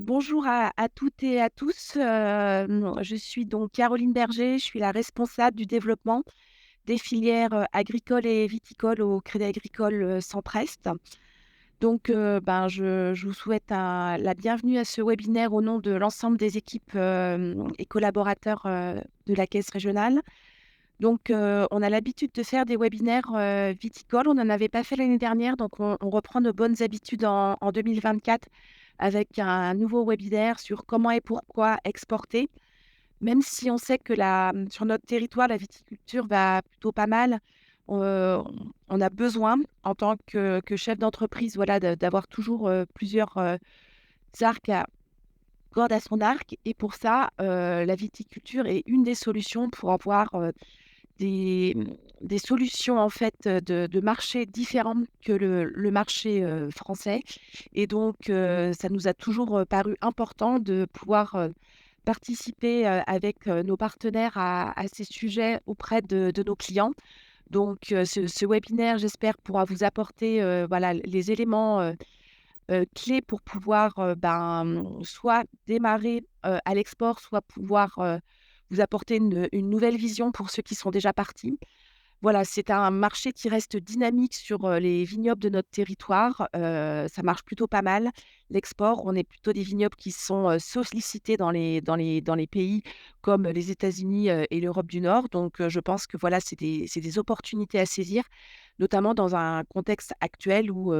Bonjour à toutes et à tous. Je suis donc Caroline Berger, je suis la responsable du développement des filières, agricoles et viticoles au Crédit Agricole, Centre-Est. Donc, je vous souhaite la bienvenue à ce webinaire au nom de l'ensemble des équipes, et collaborateurs, de la caisse régionale. Donc, on a l'habitude de faire des webinaires, viticoles. On n'en avait pas fait l'année dernière, donc on reprend nos bonnes habitudes en 2024 avec un nouveau webinaire sur comment et pourquoi exporter. Même si on sait que sur notre territoire, la viticulture va plutôt pas mal, on a besoin en tant que chef d'entreprise, voilà, d'avoir toujours, plusieurs, arcs à cordes à son arc et pour ça, la viticulture est une des solutions pour avoir, des des solutions en fait, de marché différentes que le marché, français et donc ça nous a toujours, paru important de pouvoir, participer, avec, nos partenaires à ces sujets auprès de nos clients. Donc ce webinaire, j'espère, pourra vous apporter, voilà, les éléments, clés pour pouvoir, soit démarrer, à l'export, soit pouvoir, vous apporter une nouvelle vision pour ceux qui sont déjà partis. Voilà, c'est un marché qui reste dynamique sur, les vignobles de notre territoire, ça marche plutôt pas mal. L'export, on est plutôt des vignobles qui sont, sollicités dans les pays comme les États-Unis, et l'Europe du Nord. Donc, je pense que voilà, c'est des opportunités à saisir, notamment dans un contexte actuel où,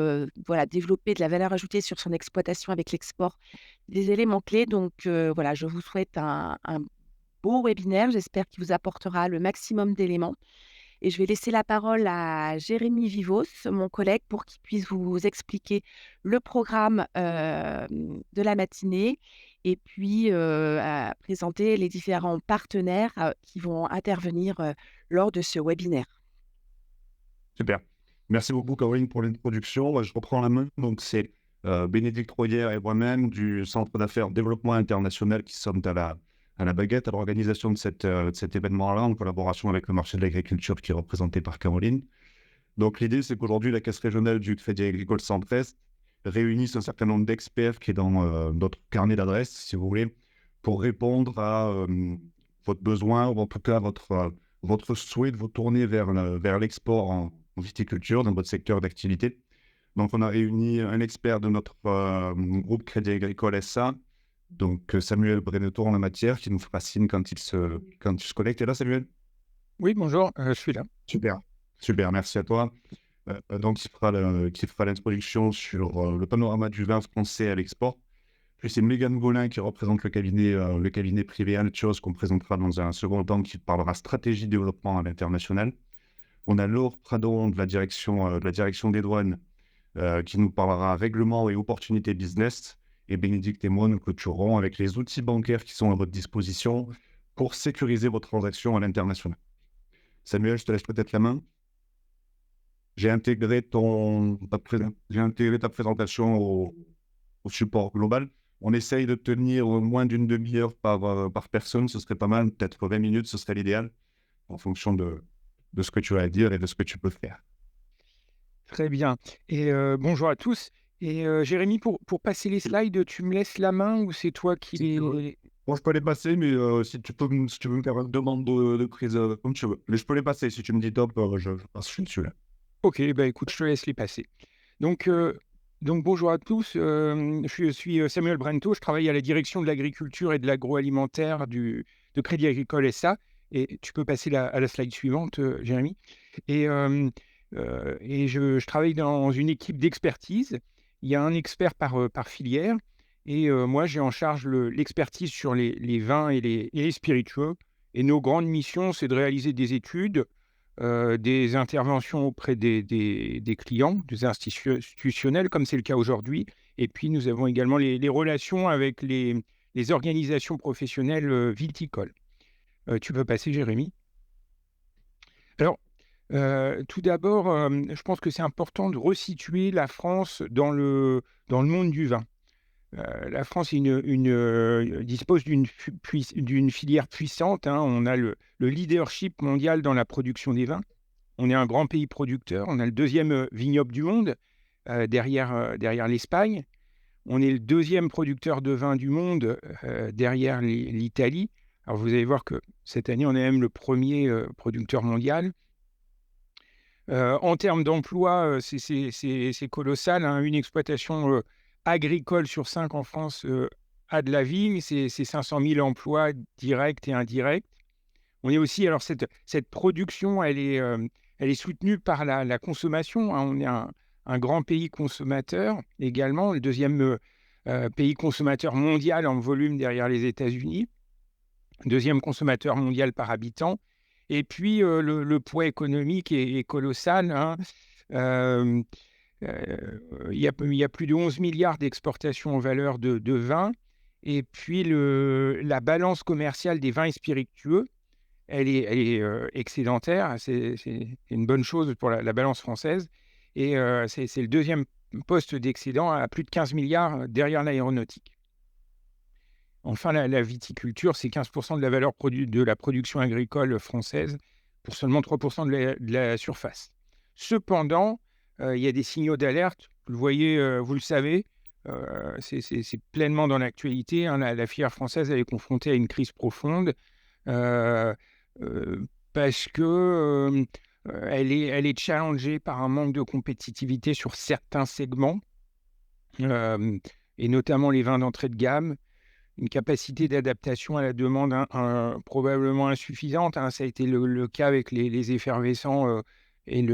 voilà, développer de la valeur ajoutée sur son exploitation avec l'export, des éléments clés. Donc, voilà, je vous souhaite un beau webinaire. J'espère qu'il vous apportera le maximum d'éléments. Et je vais laisser la parole à Jérémy Vivos, mon collègue, pour qu'il puisse vous expliquer le programme, de la matinée et puis, à présenter les différents partenaires, qui vont intervenir, lors de ce webinaire. Super. Merci beaucoup, Caroline, pour l'introduction. Moi, je reprends la main. Donc, c'est Bénédicte Royer et moi-même du Centre d'affaires Développement International qui sommes à la baguette, à l'organisation de cet événement-là, en collaboration avec le marché de l'agriculture qui est représenté par Caroline. Donc, l'idée, c'est qu'aujourd'hui, la Caisse régionale du Crédit Agricole Centre-Est réunisse un certain nombre d'experts qui est dans notre carnet d'adresses, si vous voulez, pour répondre à votre besoin, ou en tout cas votre souhait de vous tourner vers l'export en viticulture, dans votre secteur d'activité. Donc, on a réuni un expert de notre groupe Crédit Agricole SA, donc Samuel Breneto en la matière, qui nous fera signe quand il se connecte. Et là, Samuel? Oui, bonjour, je suis là. Super, super, merci à toi. Donc, qui fera l'introduction sur le panorama du vin français à l'export. Puis c'est Mégane Gaulin qui représente le cabinet privé Altios qu'on présentera dans un second temps, qui parlera stratégie développement à l'international. On a Laure Pradon de la direction des douanes qui nous parlera règlement et opportunités business. Et Bénédicte et moi, nous clôturerons avec les outils bancaires qui sont à votre disposition pour sécuriser vos transactions à l'international. Samuel, je te laisse peut-être la main. J'ai intégré ta présentation au support global. On essaye de tenir moins d'une demi-heure par personne, ce serait pas mal. Peut-être 20 minutes, ce serait l'idéal, en fonction de ce que tu as à dire et de ce que tu peux faire. Très bien et bonjour à tous et Jérémy, pour passer les slides, tu me laisses la main ou c'est toi qui Si tu veux. les Moi, je peux les passer, mais si tu veux me faire une demande de prise, comme tu veux. Mais je peux les passer. Si tu me dis top, je passe, je suis dessus là. OK, bah, écoute, je te laisse les passer. Donc bonjour à tous, je suis, Samuel Brento, je travaille à la direction de l'agriculture et de l'agroalimentaire de Crédit Agricole SA et tu peux passer à la slide suivante, Jérémy et je travaille dans une équipe d'expertise. Il y a un expert par filière et moi j'ai en charge l'expertise sur les vins et les spiritueux et nos grandes missions, c'est de réaliser des études, des interventions auprès des clients, des institutionnels, comme c'est le cas aujourd'hui. Et puis, nous avons également les relations avec les organisations professionnelles viticoles. Tu peux passer, Jérémy. Alors, tout d'abord, je pense que c'est important de resituer la France dans le monde du vin. La France est dispose d'une filière puissante, hein. On a le leadership mondial dans la production des vins. On est un grand pays producteur. On a le deuxième vignoble du monde derrière l'Espagne. On est le deuxième producteur de vin du monde derrière l'Italie. Alors vous allez voir que cette année, on est même le premier producteur mondial. En termes d'emploi, c'est colossal, hein. Une exploitation agricole sur 5 en France a de la vigne, c'est 500 000 emplois directs et indirects. On est aussi, alors cette production, elle est soutenue par la consommation, hein. On est un grand pays consommateur également, le deuxième pays consommateur mondial en volume derrière les États-Unis, deuxième consommateur mondial par habitant. Et puis, le poids économique est colossal, hein. Il y a plus de 11 milliards d'exportations en valeur de vin. Et puis, la balance commerciale des vins et spiritueux, elle est excédentaire. C'est une bonne chose pour la balance française. Et c'est le deuxième poste d'excédent à plus de 15 milliards derrière l'aéronautique. Enfin, la viticulture, c'est 15% de la valeur de la production agricole française pour seulement 3% de la surface. Cependant, il y a des signaux d'alerte. Vous le voyez, vous le savez, c'est pleinement dans l'actualité, hein. La filière française, elle est confrontée à une crise profonde parce que elle est challengée par un manque de compétitivité sur certains segments, et notamment les vins d'entrée de gamme, une capacité d'adaptation à la demande probablement insuffisante, hein. Ça a été le cas avec les effervescents et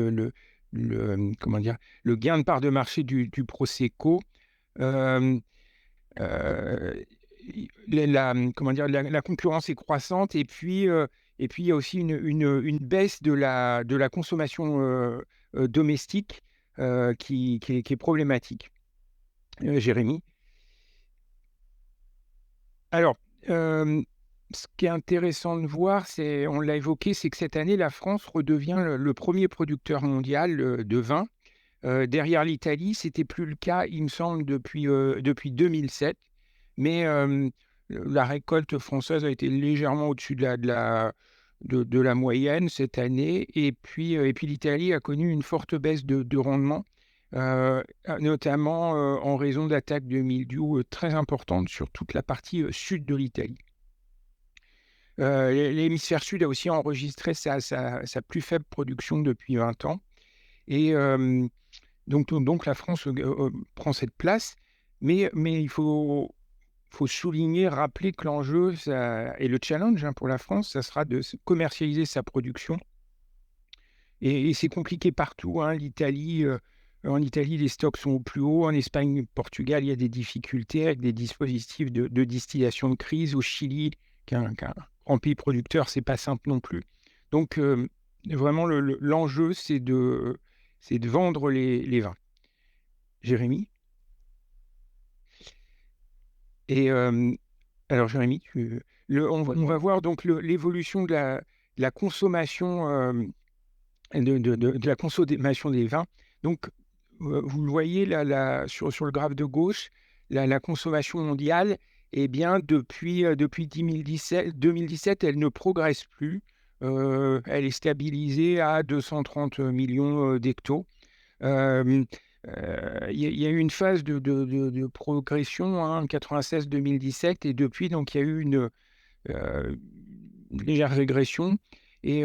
comment dire, le gain de part de marché du Prosecco. Euh, euh, Comment dire, la concurrence est croissante et puis il y a aussi une baisse de la consommation domestique qui est problématique. Jérémy. Alors, ce qui est intéressant de voir, on l'a évoqué, c'est que cette année, la France redevient le premier producteur mondial de vin. Derrière l'Italie, ce n'était plus le cas, il me semble, depuis 2007. Mais la récolte française a été légèrement au-dessus de la moyenne cette année. Et puis l'Italie a connu une forte baisse de rendement, notamment en raison d'attaques de mildiou très importantes sur toute la partie sud de l'Italie. L'hémisphère sud a aussi enregistré sa plus faible production depuis 20 ans. Et donc la France prend cette place, mais il faut souligner, rappeler que l'enjeu et le challenge, hein, pour la France, ça sera de commercialiser sa production. Et c'est compliqué partout, hein. En Italie, les stocks sont au plus haut. En Espagne, Portugal, il y a des difficultés avec des dispositifs de distillation de crise. Au Chili, qui est un grand pays producteur, c'est pas simple non plus. Donc, vraiment, l'enjeu, c'est de vendre les vins. Jérémy. Et alors, Jérémy, on va voir donc l'évolution de la consommation, de la consommation des vins. Donc, vous le voyez là, sur le graphe de gauche, la consommation mondiale, eh bien, depuis 2017, elle ne progresse plus. Elle est stabilisée à 230 millions d'hectos. Il y a eu une phase de progression, hein, 96-2017, et depuis, donc, il y a eu une légère régression. Et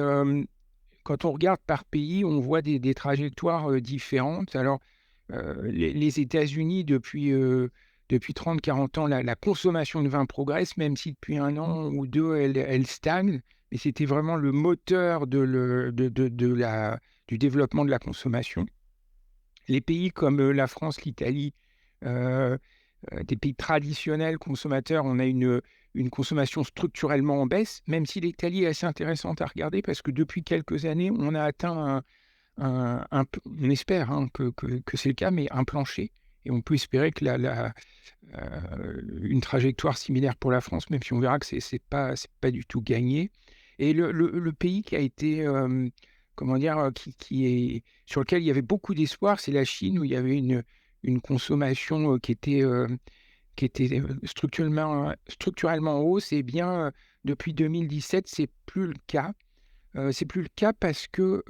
quand on regarde par pays, on voit des trajectoires différentes. Alors, les États-Unis, depuis 30-40 ans, la consommation de vin progresse, même si depuis 1 an ou 2, elle stagne. Mais c'était vraiment le moteur du développement de la consommation. Les pays comme la France, l'Italie, des pays traditionnels consommateurs, on a une consommation structurellement en baisse, même si l'Italie est assez intéressante à regarder parce que depuis quelques années, on a atteint on espère, hein, que c'est le cas, mais un plancher. Et on peut espérer que une trajectoire similaire pour la France, même si on verra que c'est pas du tout gagné. Et le pays qui a été, comment dire, sur lequel il y avait beaucoup d'espoir, c'est la Chine, où il y avait une consommation qui était structurellement en hausse. Et bien, depuis 2017, c'est plus le cas. C'est plus le cas parce que,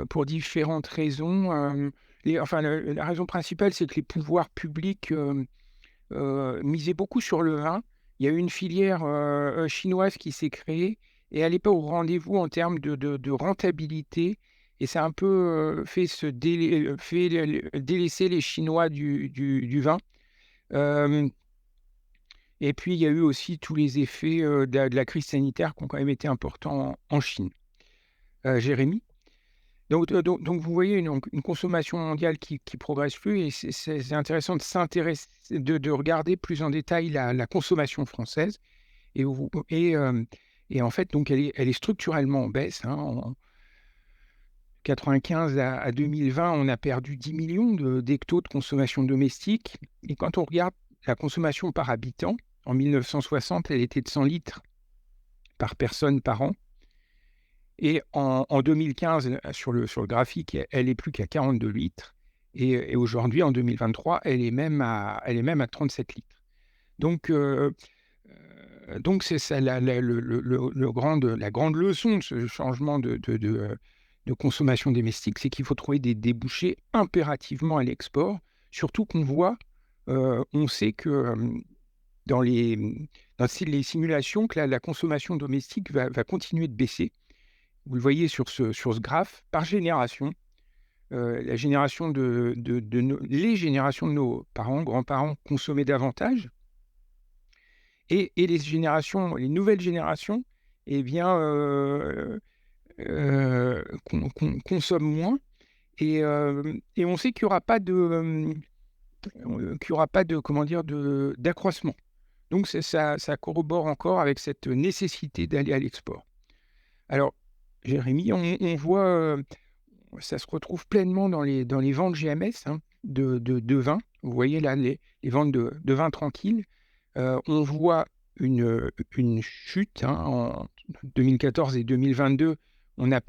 pour différentes raisons, La raison principale, c'est que les pouvoirs publics misaient beaucoup sur le vin. Il y a eu une filière chinoise qui s'est créée et elle n'est pas au rendez-vous en termes de rentabilité. Et ça a un peu fait délaisser les Chinois du vin. Euh, et puis, il y a eu aussi tous les effets de la crise sanitaire qui ont quand même été importants en Chine. Jérémy? Donc, vous voyez une consommation mondiale qui progresse plus et c'est intéressant de s'intéresser, de regarder plus en détail la consommation française. Et en fait, donc, elle est structurellement en baisse. En 95 à 2020, on a perdu 10 millions d'hectos de consommation domestique. Et quand on regarde la consommation par habitant, en 1960, elle était de 100 litres par personne par an. Et en 2015, sur le graphique, elle est plus qu'à 42 litres. Et aujourd'hui, en 2023, elle est même à 37 litres. Donc c'est ça la grande leçon de ce changement de consommation domestique, c'est qu'il faut trouver des débouchés impérativement à l'export. Surtout qu'on voit, on sait que dans les simulations, que la consommation domestique va continuer de baisser. Vous le voyez sur ce graphe, par génération, les générations de nos parents, grands-parents consommaient davantage, et les nouvelles générations, eh bien, consomment moins, et on sait qu'il n'y aura pas d'accroissement. Donc ça corrobore encore avec cette nécessité d'aller à l'export. Alors, Jérémy, on voit, ça se retrouve pleinement dans les ventes GMS de vin. Vous voyez là les ventes de vin tranquille. On voit une chute en 2014 et 2022. On est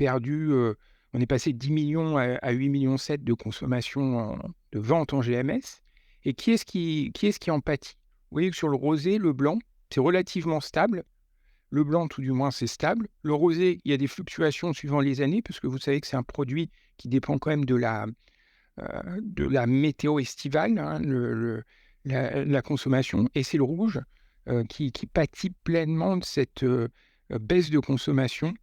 passé de 10 millions à 8 millions 7 de consommation de vente en GMS. Et qui est-ce qui en pâtit? Vous voyez que sur le rosé, le blanc, c'est relativement stable. Le blanc, tout du moins, c'est stable. Le rosé, il y a des fluctuations suivant les années, parce que vous savez que c'est un produit qui dépend quand même de la météo estivale, la consommation. Et c'est le rouge qui pâtit pleinement de cette baisse de consommation,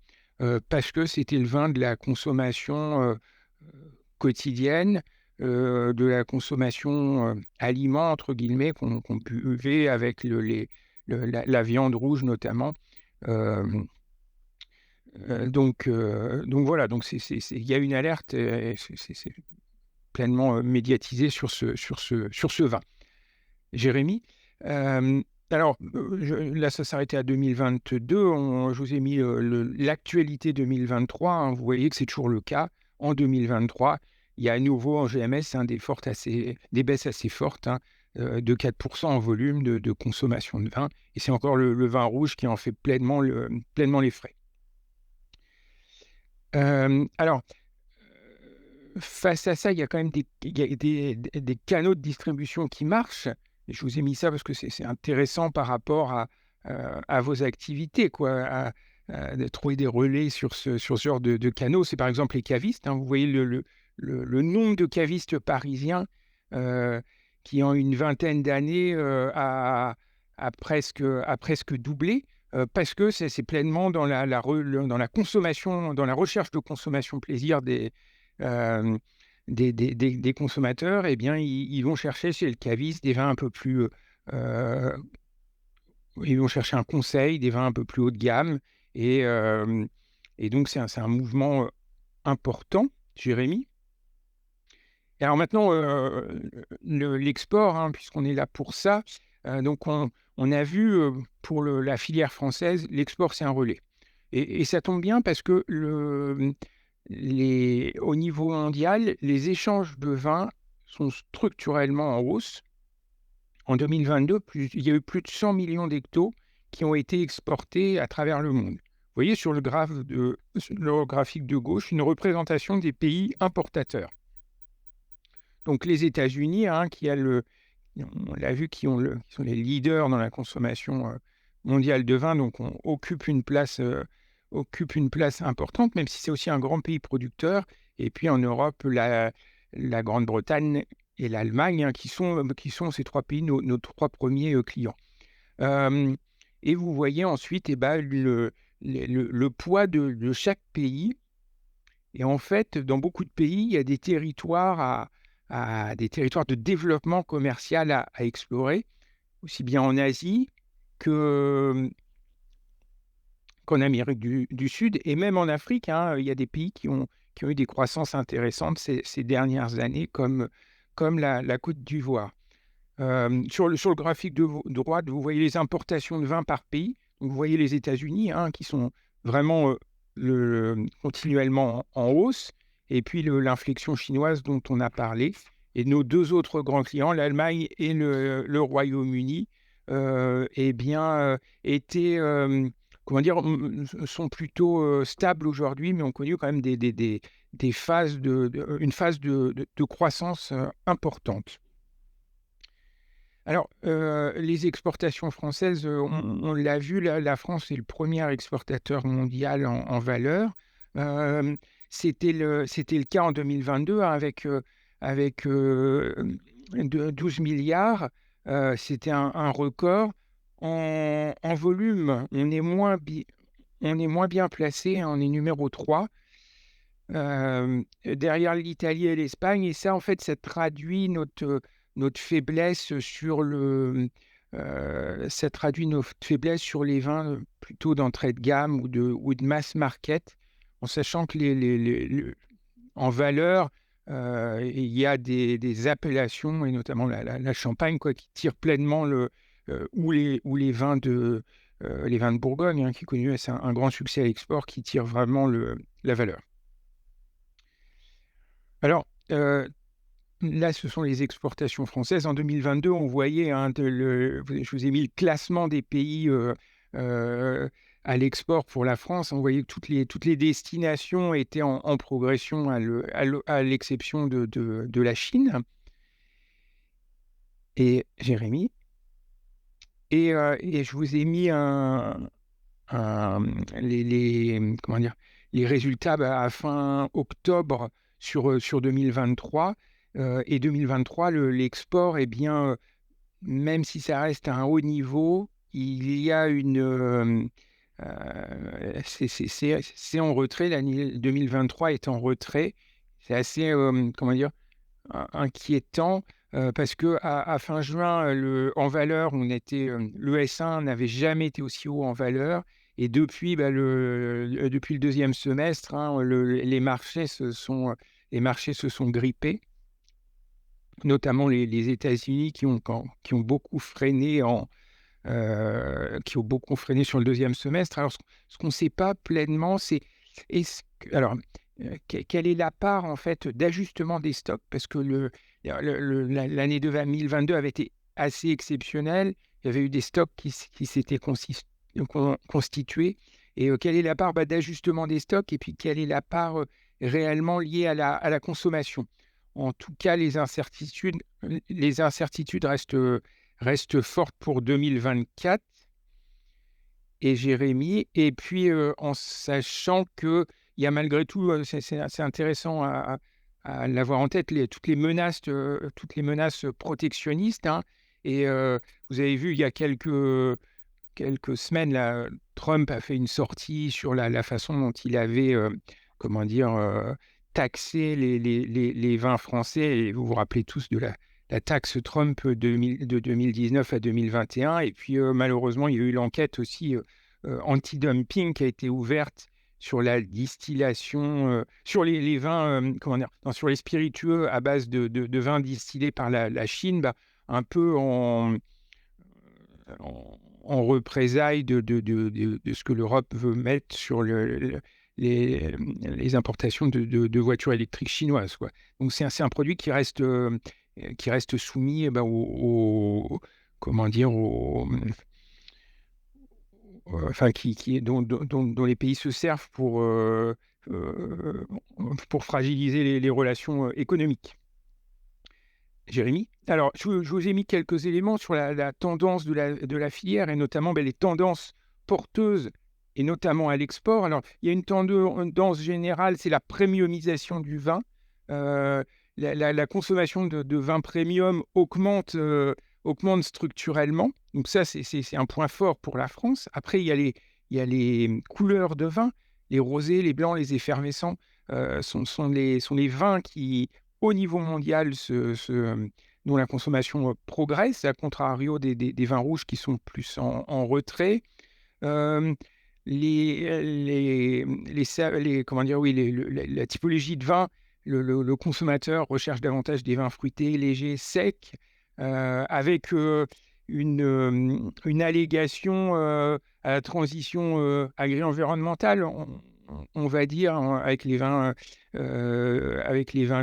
parce que c'était le vin de la consommation quotidienne, de la consommation aliment, entre guillemets, qu'on buvait avec la viande rouge notamment. Donc voilà, donc il y a une alerte, c'est pleinement médiatisé sur ce vin. Jérémy, alors là, ça s'arrêtait à 2022. Je vous ai mis l'actualité 2023. Vous voyez que c'est toujours le cas. En 2023, il y a à nouveau en GMS des baisses assez fortes, de 4% en volume de consommation de vin. Et c'est encore le vin rouge qui en fait pleinement les frais. Alors, face à ça, il y a quand même des canaux de distribution qui marchent. Et je vous ai mis ça parce que c'est intéressant par rapport à vos activités, de trouver des relais sur ce genre de canaux. C'est par exemple les cavistes. Vous voyez le nombre de cavistes parisiens qui, en une vingtaine d'années, a presque doublé. Parce que c'est pleinement dans la consommation, dans la recherche de consommation plaisir des consommateurs. Eh bien, ils vont chercher chez le caviste des vins un peu plus... ils vont chercher un conseil, des vins un peu plus haut de gamme. Et donc, c'est un mouvement important, Jérémy. Et alors maintenant, l'export, puisqu'on est là pour ça, donc on a vu pour la filière française, l'export, c'est un relais. Et ça tombe bien parce que au niveau mondial, les échanges de vins sont structurellement en hausse. En 2022, il y a eu plus de 100 millions d'hectos qui ont été exportés à travers le monde. Vous voyez sur le graphique de gauche une représentation des pays importateurs. Donc les États-Unis, on l'a vu, qui sont les leaders dans la consommation mondiale de vin, donc on occupe une place importante, même si c'est aussi un grand pays producteur. Et puis en Europe, la Grande-Bretagne et l'Allemagne, hein, qui sont ces 3 pays nos 3 premiers clients. Et vous voyez ensuite le poids de chaque pays. Et en fait, dans beaucoup de pays, il y a des territoires des territoires de développement commercial à explorer, aussi bien en Asie qu'en Amérique du Sud et même en Afrique, hein. Il y a des pays qui ont eu des croissances intéressantes ces dernières années, comme la Côte d'Ivoire. Sur le graphique de droite, vous voyez les importations de vin par pays. Donc, vous voyez les États-Unis, hein, qui sont vraiment continuellement en hausse, et puis l'inflexion chinoise dont on a parlé. Et nos 2 autres grands clients, l'Allemagne et le Royaume-Uni, étaient, sont plutôt stables aujourd'hui, mais ont connu quand même une phase de croissance importante. Alors, les exportations françaises, on l'a vu, la France est le premier exportateur mondial en valeur. C'était le cas en 2022, hein, avec 12 milliards. C'était un record. En volume, on est moins bien placé, hein, on est numéro 3. Derrière l'Italie et l'Espagne, et ça, en fait, ça traduit notre faiblesse ça traduit notre faiblesse sur les vins plutôt d'entrée de gamme ou de mass market, en sachant que en valeur, il y a des appellations, et notamment la Champagne, quoi, qui tirent pleinement ou les vins de Bourgogne, hein, qui connaissent un grand succès à l'export, qui tirent vraiment la valeur. Alors, là, ce sont les exportations françaises. En 2022, on voyait, hein, je vous ai mis le classement des pays à l'export pour la France. On voyait que toutes les destinations étaient en progression, à l'exception de la Chine. Et Jérémy, et je vous ai mis les résultats à fin octobre sur 2023. Et 2023, l'export, même si ça reste à un haut niveau, il y a c'est en retrait. L'année 2023 est en retrait. C'est assez, inquiétant, parce que à fin juin, en valeur, le S1 n'avait jamais été aussi haut en valeur. Et depuis, depuis le deuxième semestre, hein, les marchés se sont grippés, notamment les États-Unis qui ont beaucoup freiné sur le deuxième semestre. Alors, ce qu'on ne sait pas pleinement, c'est quelle est la part, en fait, d'ajustement des stocks, parce que l'année 2022 avait été assez exceptionnelle. Il y avait eu des stocks qui s'étaient constitués. Et quelle est la part d'ajustement des stocks, et puis quelle est la part réellement liée à la consommation. En tout cas, les incertitudes restent fortes pour 2024. Et Jérémy, et puis en sachant qu'il y a malgré tout, c'est intéressant à l'avoir en tête, toutes les menaces protectionnistes, hein. Et vous avez vu, il y a quelques semaines, là, Trump a fait une sortie sur la façon dont il avait taxé les vins français. Et vous vous rappelez tous de la taxe Trump de 2019 à 2021. Et puis malheureusement, il y a eu l'enquête aussi anti-dumping qui a été ouverte sur la distillation, sur les vins, sur les spiritueux à base de vins distillés par la Chine, un peu en représailles de ce que l'Europe veut mettre sur les importations de voitures électriques chinoises, quoi. Donc c'est un produit qui reste soumis dont les pays se servent pour fragiliser les relations économiques. Jérémy, alors je vous ai mis quelques éléments sur la tendance de la filière, et notamment les tendances porteuses, et notamment à l'export. Alors il y a une tendance générale, c'est la premiumisation du vin. la consommation de vin premium augmente structurellement. Donc ça, c'est un point fort pour la France. Après, il y a les couleurs de vin, les rosés, les blancs, les effervescents, sont les vins qui, au niveau mondial, dont la consommation progresse, à contrario des vins rouges qui sont plus en retrait. Euh, comment dire, oui, la typologie de vin, le consommateur recherche davantage des vins fruités, légers, secs, avec une allégation à la transition agri-environnementale, on va dire, hein, avec les vins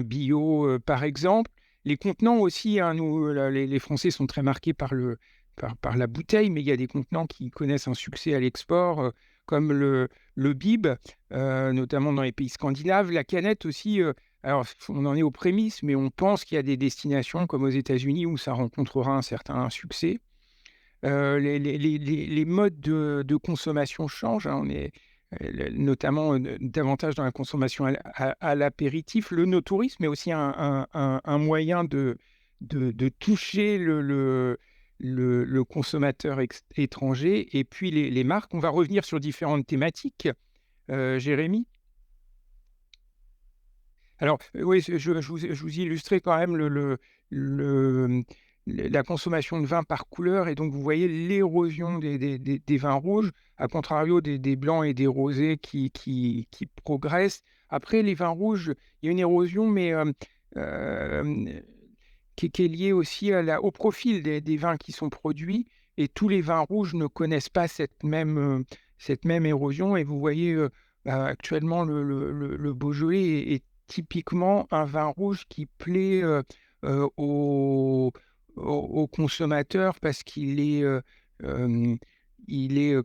bio, par exemple. Les contenants aussi, hein, les Français sont très marqués par la bouteille, mais il y a des contenants qui connaissent un succès à l'export, comme le bib, notamment dans les pays scandinaves. La canette aussi, alors on en est aux prémices, mais on pense qu'il y a des destinations comme aux États-Unis où ça rencontrera un certain succès. Les modes de consommation changent, hein. On est notamment davantage dans la consommation à l'apéritif. Le no-tourisme est aussi un moyen de toucher le consommateur étranger. Et puis les marques, on va revenir sur différentes thématiques. Jérémy? Alors, oui, je vous illustrais quand même la consommation de vin par couleur. Et donc, vous voyez l'érosion des vins rouges, à contrario des blancs et des rosés qui progressent. Après, les vins rouges, il y a une érosion, mais qui est liée aussi au profil des vins qui sont produits. Et tous les vins rouges ne connaissent pas cette même érosion. Et vous voyez, actuellement, le Beaujolais est typiquement un vin rouge qui plaît aux consommateurs parce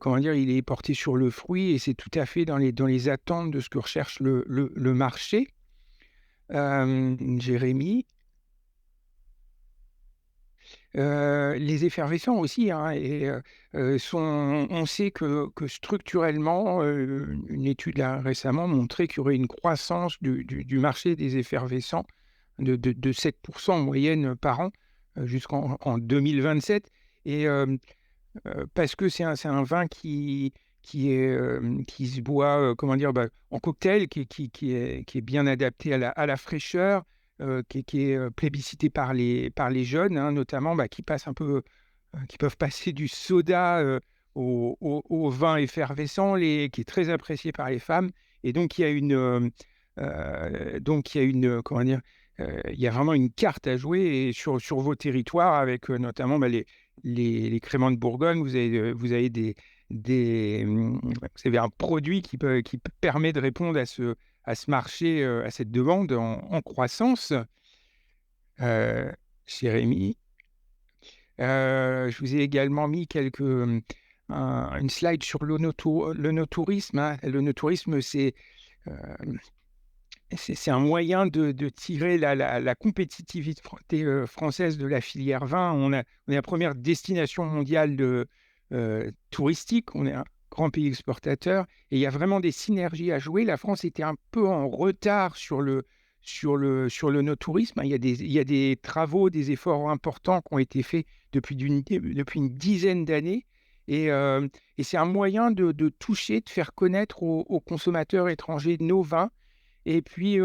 comment dire, il est porté sur le fruit et c'est tout à fait dans les attentes de ce que recherche le marché. Jérémy? Les effervescents aussi, hein, on sait que structurellement, une étude là, récemment montrait qu'il y aurait une croissance du marché des effervescents de 7% en moyenne par an jusqu'en 2027. Et parce que c'est un vin qui se boit comment dire, en cocktail, qui est bien adapté à la fraîcheur, qui est plébiscité par les jeunes, hein, notamment, qui peuvent passer du soda au vin effervescent, qui est très apprécié par les femmes. Et donc il y a comment dire, il y a vraiment une carte à jouer sur vos territoires avec notamment les créments de Bourgogne. Vous avez un produit qui permet de répondre à ce marché, à cette demande en croissance. Jérémy, je vous ai également mis une slide sur le no-tourisme, hein. Le no-tourisme, c'est un moyen de tirer la compétitivité française de la filière vin. On est la première destination mondiale touristique. On est un grand pays exportateur et il y a vraiment des synergies à jouer. La France était un peu en retard sur le no-tourisme. Il y a des travaux, des efforts importants qui ont été faits depuis une dizaine d'années. Et c'est un moyen de toucher, de faire connaître aux consommateurs étrangers nos vins. Et puis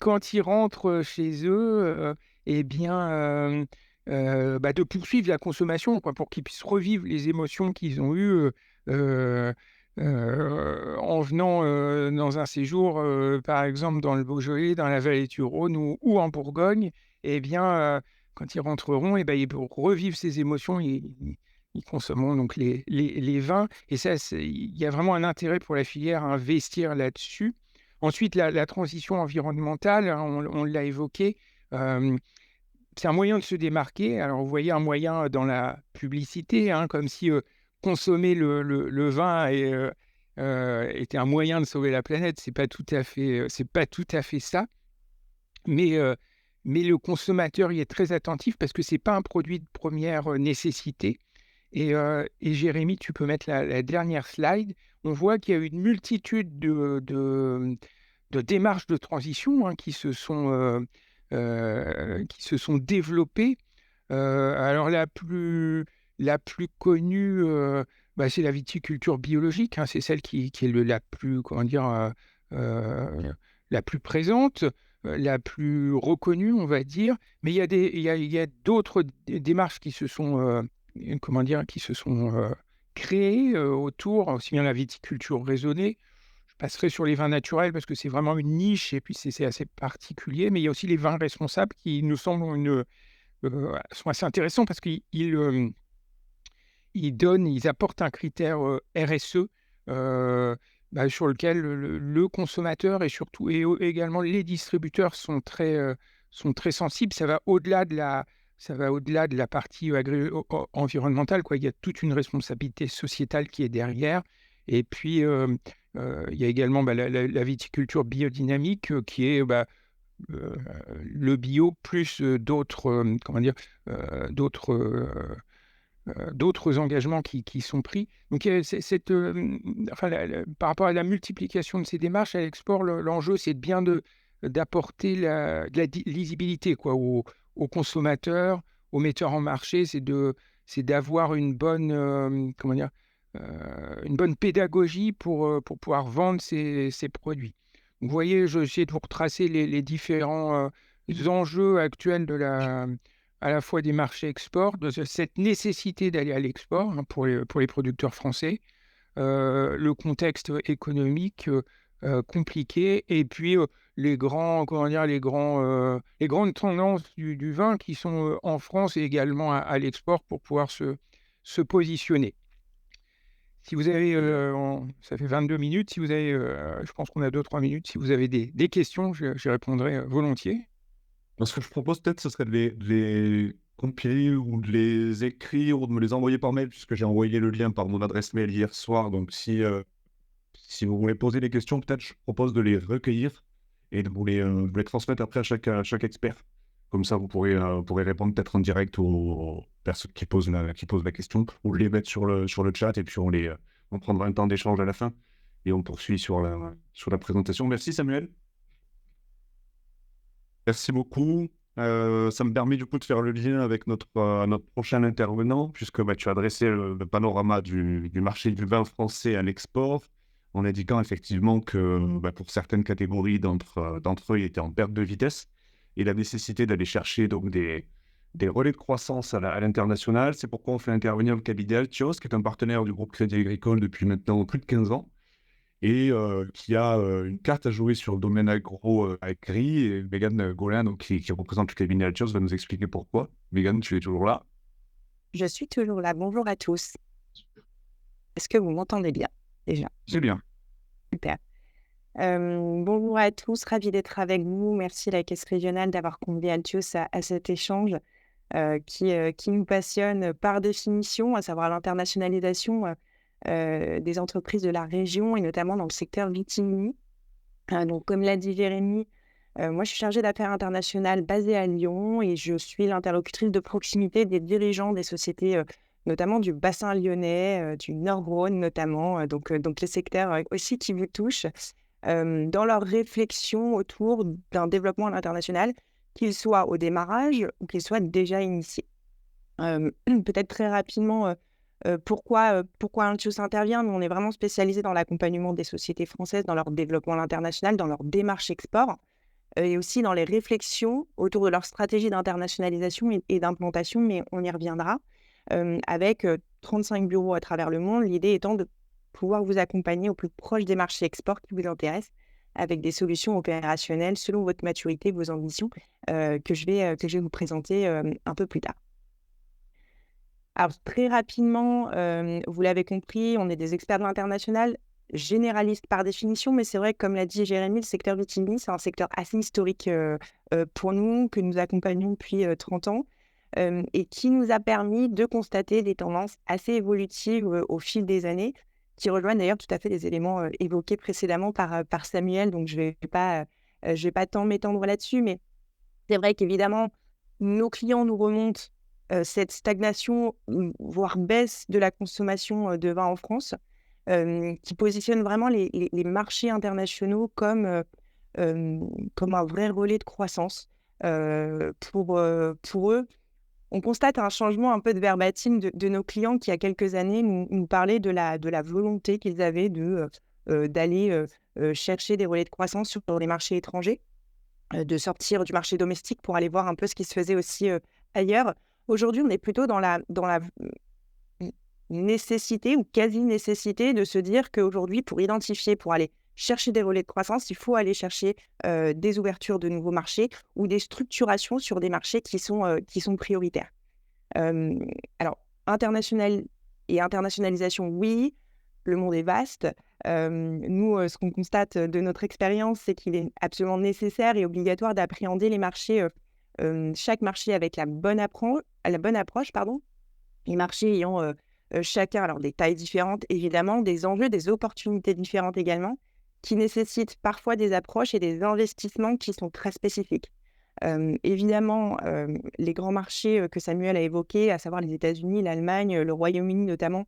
quand ils rentrent chez eux, eh bien, de poursuivre la consommation, quoi, pour qu'ils puissent revivre les émotions qu'ils ont eues en venant dans un séjour, par exemple dans le Beaujolais, dans la vallée du Rhône ou en Bourgogne. Eh bien, quand ils rentreront, ils pourront revivre ces émotions. Ils consommeront donc les vins. Et ça, il y a vraiment un intérêt pour la filière à investir là-dessus. Ensuite, la transition environnementale, hein, on l'a évoqué, c'est un moyen de se démarquer. Alors, vous voyez un moyen dans la publicité, hein, comme si consommer le vin était un moyen de sauver la planète. C'est pas tout à fait ça. Mais le consommateur y est très attentif parce que c'est pas un produit de première nécessité. Et Jérémy, tu peux mettre la dernière slide. On voit qu'il y a eu une multitude de démarches de transition, hein, qui se sont qui se sont développées. Alors la plus connue, c'est la viticulture biologique, hein. C'est celle qui est la plus, comment dire, la plus présente, la plus reconnue, on va dire. Mais il y a d'autres démarches qui se sont, comment dire, qui se sont créées autour, aussi bien la viticulture raisonnée. Je passerai sur les vins naturels parce que c'est vraiment une niche et puis c'est assez particulier. Mais il y a aussi les vins responsables qui nous semblent sont assez intéressants parce ils apportent un critère RSE sur lequel le consommateur et surtout également les distributeurs sont très sensibles. Ça va au-delà de la partie environnementale, quoi. Il y a toute une responsabilité sociétale qui est derrière. Et puis, il y a également la viticulture biodynamique qui est le bio plus d'autres, comment dire, d'autres d'autres engagements qui sont pris. Donc, enfin, par rapport à la multiplication de ces démarches à l'export, l'enjeu, c'est bien d'apporter de la lisibilité, quoi, aux consommateurs, aux metteurs en marché, c'est d'avoir une bonne, comment dire, une bonne pédagogie pour pouvoir vendre ces produits. Vous voyez, j'essaie de vous retracer les différents enjeux actuels à la fois des marchés export, de cette nécessité d'aller à l'export, hein, pour les producteurs français, le contexte économique compliqué, et puis comment dire, les grandes tendances du vin qui sont en France et également à l'export pour pouvoir se positionner. Si vous avez, ça fait 22 minutes, si vous avez, je pense qu'on a 2-3 minutes, si vous avez des questions, j'y répondrai volontiers. Ce que je propose peut-être, ce serait de les compiler ou de les écrire ou de me les envoyer par mail, puisque j'ai envoyé le lien par mon adresse mail hier soir. Donc, si vous voulez poser des questions, peut-être je propose de les recueillir et de vous les transmettre après à chaque expert. Comme ça, vous pourrez répondre peut-être en direct aux personnes qui posent la question, ou les mettre sur le chat, et puis on prendra un temps d'échange à la fin et on poursuit sur la présentation. Merci Samuel. Merci beaucoup. Ça me permet du coup de faire le lien avec notre prochain intervenant, puisque tu as dressé le panorama du marché du vin français à l'export, en indiquant effectivement que pour certaines catégories d'entre eux, il était en perte de vitesse, et la nécessité d'aller chercher donc des relais de croissance à l'international. C'est pourquoi on fait intervenir le cabinet Altios, qui est un partenaire du groupe Crédit Agricole depuis maintenant plus de 15 ans, et qui a une carte à jouer sur le domaine agri. Et Mégane Gaulin, donc, qui représente le cabinet Altios, va nous expliquer pourquoi. Mégane, tu es toujours là? Je suis toujours là. Bonjour à tous. Est-ce que vous m'entendez bien déjà? C'est bien. Super. Bonjour à tous, ravi d'être avec vous. Merci la Caisse régionale d'avoir convié Altios à cet échange qui nous passionne par définition, à savoir l'internationalisation des entreprises de la région et notamment dans le secteur vitivinicole. Donc, comme l'a dit Jérémy, moi je suis chargée d'affaires internationales basée à Lyon et je suis l'interlocutrice de proximité des dirigeants des sociétés, notamment du bassin lyonnais, du Nord-Rhône notamment, donc les secteurs aussi qui vous touchent, dans leur réflexion autour d'un développement à l'international, qu'il soit au démarrage ou qu'il soit déjà initié. Peut-être très rapidement, pourquoi Altios intervient. Nous, on est vraiment spécialisé dans l'accompagnement des sociétés françaises dans leur développement à l'international, dans leur démarche export, et aussi dans les réflexions autour de leur stratégie d'internationalisation et d'implantation, mais on y reviendra, avec 35 bureaux à travers le monde. L'idée étant de pouvoir vous accompagner au plus proche des marchés export qui vous intéressent, avec des solutions opérationnelles selon votre maturité, vos ambitions, que je vais vous présenter un peu plus tard. Alors, très rapidement, vous l'avez compris, on est des experts de l'international, généralistes par définition, mais c'est vrai que, comme l'a dit Jérémy, le secteur vitivinicole, c'est un secteur assez historique pour nous, que nous accompagnons depuis 30 ans, et qui nous a permis de constater des tendances assez évolutives au fil des années, qui rejoignent d'ailleurs tout à fait les éléments évoqués précédemment par Samuel, donc je vais pas tant m'étendre là-dessus, mais c'est vrai qu'évidemment, nos clients nous remontent cette stagnation, voire baisse de la consommation de vin en France, qui positionne vraiment les marchés internationaux comme un vrai relais de croissance, pour eux. On constate un changement un peu de verbatim de nos clients qui, il y a quelques années, nous parlaient de la volonté qu'ils avaient d'aller chercher des relais de croissance sur les marchés étrangers, de sortir du marché domestique pour aller voir un peu ce qui se faisait aussi ailleurs. Aujourd'hui, on est plutôt dans la nécessité ou quasi-nécessité de se dire qu'aujourd'hui, pour aller chercher des relais de croissance, il faut aller chercher des ouvertures de nouveaux marchés ou des structurations sur des marchés qui sont prioritaires. Alors, international et internationalisation, oui, le monde est vaste. Nous, ce qu'on constate de notre expérience, c'est qu'il est absolument nécessaire et obligatoire d'appréhender les marchés, chaque marché avec la bonne approche, pardon. Les marchés ayant chacun alors des tailles différentes, évidemment, des enjeux, des opportunités différentes également, qui nécessitent parfois des approches et des investissements qui sont très spécifiques. Évidemment, les grands marchés que Samuel a évoqués, à savoir les États-Unis, l'Allemagne, le Royaume-Uni notamment,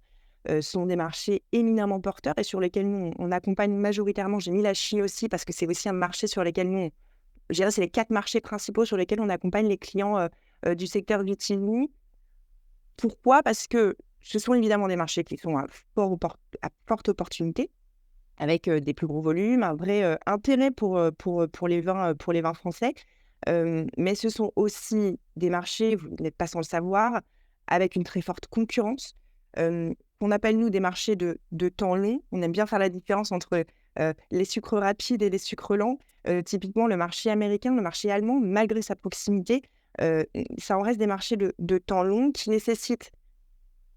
sont des marchés éminemment porteurs et sur lesquels nous, on accompagne majoritairement. J'ai mis la Chine aussi parce que c'est aussi un marché sur lequel nous, je dirais, c'est les 4 marchés principaux sur lesquels on accompagne les clients du secteur vitivinicole. Pourquoi ? Parce que ce sont évidemment des marchés qui sont à forte opportunité, avec des plus gros volumes, un vrai intérêt pour les vins français. Mais ce sont aussi des marchés, vous n'êtes pas sans le savoir, avec une très forte concurrence, qu'on appelle nous des marchés de temps long. On aime bien faire la différence entre les sucres rapides et les sucres lents. Typiquement, le marché américain, le marché allemand, malgré sa proximité, ça en reste des marchés de temps long qui nécessitent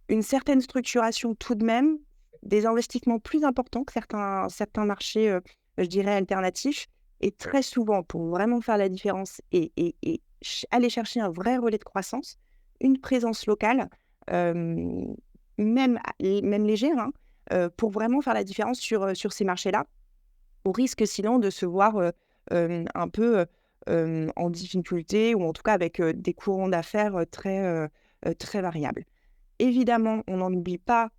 une certaine structuration tout de même, des investissements plus importants que certains marchés, je dirais, alternatifs. Et très souvent, pour vraiment faire la différence et aller chercher un vrai relais de croissance, une présence locale, même légère, hein, pour vraiment faire la différence sur ces marchés-là, au risque sinon de se voir un peu en difficulté ou en tout cas avec des courants d'affaires très variables. Évidemment, on n'en oublie pas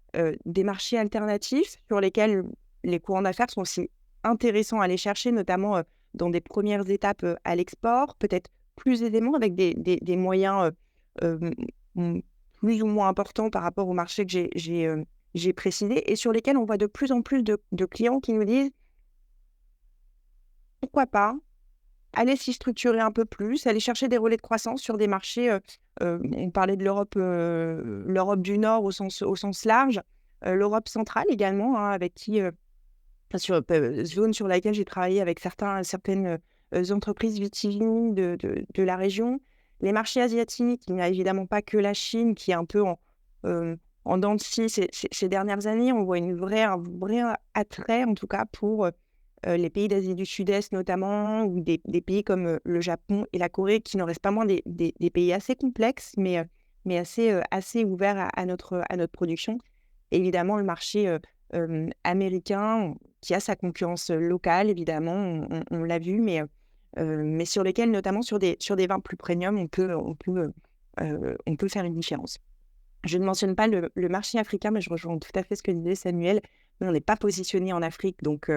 des marchés alternatifs sur lesquels les courants d'affaires sont aussi intéressants à aller chercher, notamment dans des premières étapes à l'export, peut-être plus aisément avec des moyens plus ou moins importants par rapport au marché que j'ai précisé et sur lesquels on voit de plus en plus de clients qui nous disent pourquoi pas aller s'y structurer un peu plus, aller chercher des relais de croissance sur des marchés, on parlait de l'Europe du Nord au sens large, l'Europe centrale également, hein, avec qui, zone sur laquelle j'ai travaillé avec certaines entreprises vitivinicoles de la région. Les marchés asiatiques, il n'y a évidemment pas que la Chine qui est un peu en dents de scie ces dernières années. On voit un vrai attrait, en tout cas, pour les pays d'Asie du Sud-Est notamment, ou des pays comme le Japon et la Corée, qui n'en restent pas moins des pays assez complexes, mais assez ouverts à notre production. Évidemment, le marché américain, qui a sa concurrence locale, évidemment, on l'a vu, mais sur lesquels, notamment sur des vins plus premium, on peut faire une différence. Je ne mentionne pas le marché africain, mais je rejoins tout à fait ce que disait Samuel. Nous, on n'est pas positionné en Afrique, donc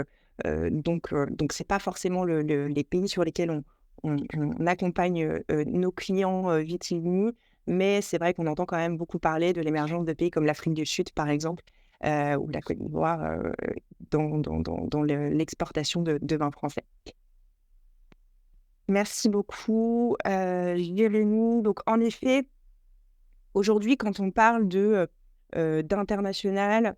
c'est pas forcément les pays sur lesquels on accompagne nos clients vitivinicole, mais c'est vrai qu'on entend quand même beaucoup parler de l'émergence de pays comme l'Afrique du Sud, par exemple, ou la Côte d'Ivoire, dans l'exportation de vins français. Merci beaucoup, Jérémy. Donc, en effet, aujourd'hui, quand on parle d'international,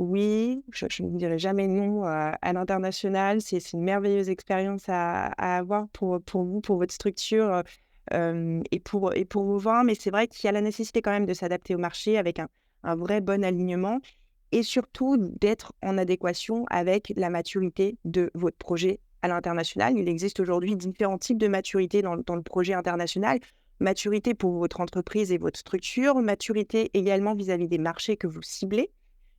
oui, je ne dirai jamais non à l'international. C'est une merveilleuse expérience à avoir pour vous, pour votre structure et pour vos vins. Mais c'est vrai qu'il y a la nécessité quand même de s'adapter au marché avec un vrai bon alignement et surtout d'être en adéquation avec la maturité de votre projet à l'international. Il existe aujourd'hui différents types de maturité dans le projet international. Maturité pour votre entreprise et votre structure, maturité également vis-à-vis des marchés que vous ciblez.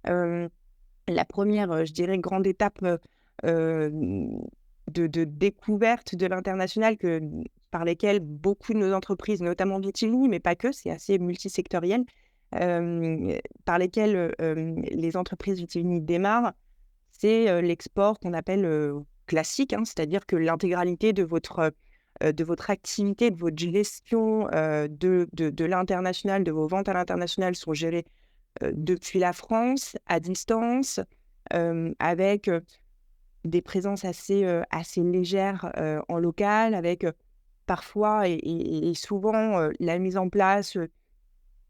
La première, je dirais, grande étape de découverte de l'international par lesquelles beaucoup de nos entreprises, notamment vitivinicole, mais pas que, c'est assez multisectoriel, par lesquelles les entreprises vitivinicole démarrent, c'est l'export qu'on appelle classique, hein, c'est-à-dire que l'intégralité de votre de votre activité, de votre gestion de l'international, de vos ventes à l'international sont gérées depuis la France, à distance, avec des présences assez légères en local, avec parfois et souvent la mise en place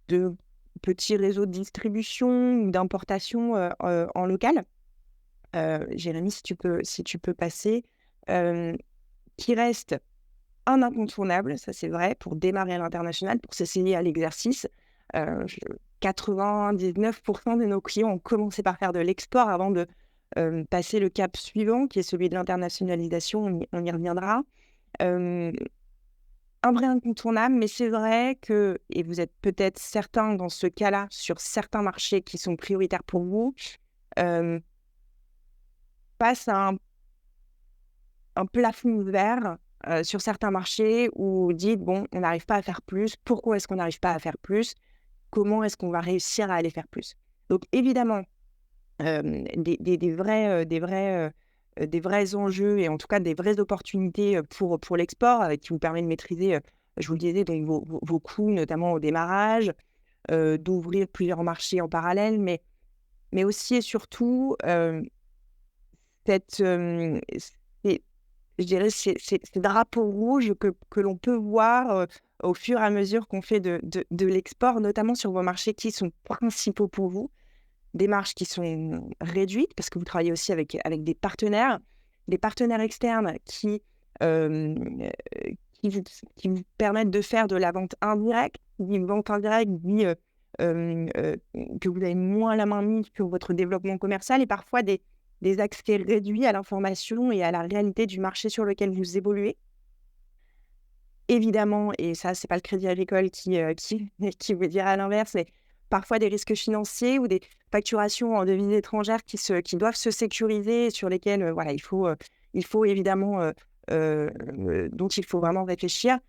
de petits réseaux de distribution ou d'importation en local. Jérémy, si tu peux passer, qui reste un incontournable, ça c'est vrai, pour démarrer à l'international, pour s'essayer à l'exercice. 99% de nos clients ont commencé par faire de l'export avant de passer le cap suivant, qui est celui de l'internationalisation, on y reviendra. Un vrai incontournable, mais c'est vrai que, et vous êtes peut-être certains dans ce cas-là, sur certains marchés qui sont prioritaires pour vous, passe à un plafond ouvert sur certains marchés où vous dites, bon, on n'arrive pas à faire plus. Pourquoi est-ce qu'on n'arrive pas à faire plus? Comment est-ce qu'on va réussir à aller faire plus? Donc, évidemment, des vrais enjeux et en tout cas des vraies opportunités pour l'export qui vous permet de maîtriser, je vous le disais, donc vos coûts, notamment au démarrage, d'ouvrir plusieurs marchés en parallèle, mais aussi et surtout, je dirais, ces drapeaux rouges que l'on peut voir au fur et à mesure qu'on fait de l'export, notamment sur vos marchés qui sont principaux pour vous. Des marges qui sont réduites parce que vous travaillez aussi avec des partenaires externes qui vous permettent de faire de la vente indirecte. Une vente indirecte dit que vous avez moins la main mise sur votre développement commercial et parfois des accès réduits à l'information et à la réalité du marché sur lequel vous évoluez. Évidemment, et ça, c'est pas le Crédit Agricole qui veut dire à l'inverse, mais parfois des risques financiers ou des facturations en devises étrangères qui doivent se sécuriser et sur lesquelles voilà, il faut évidemment dont il faut vraiment réfléchir.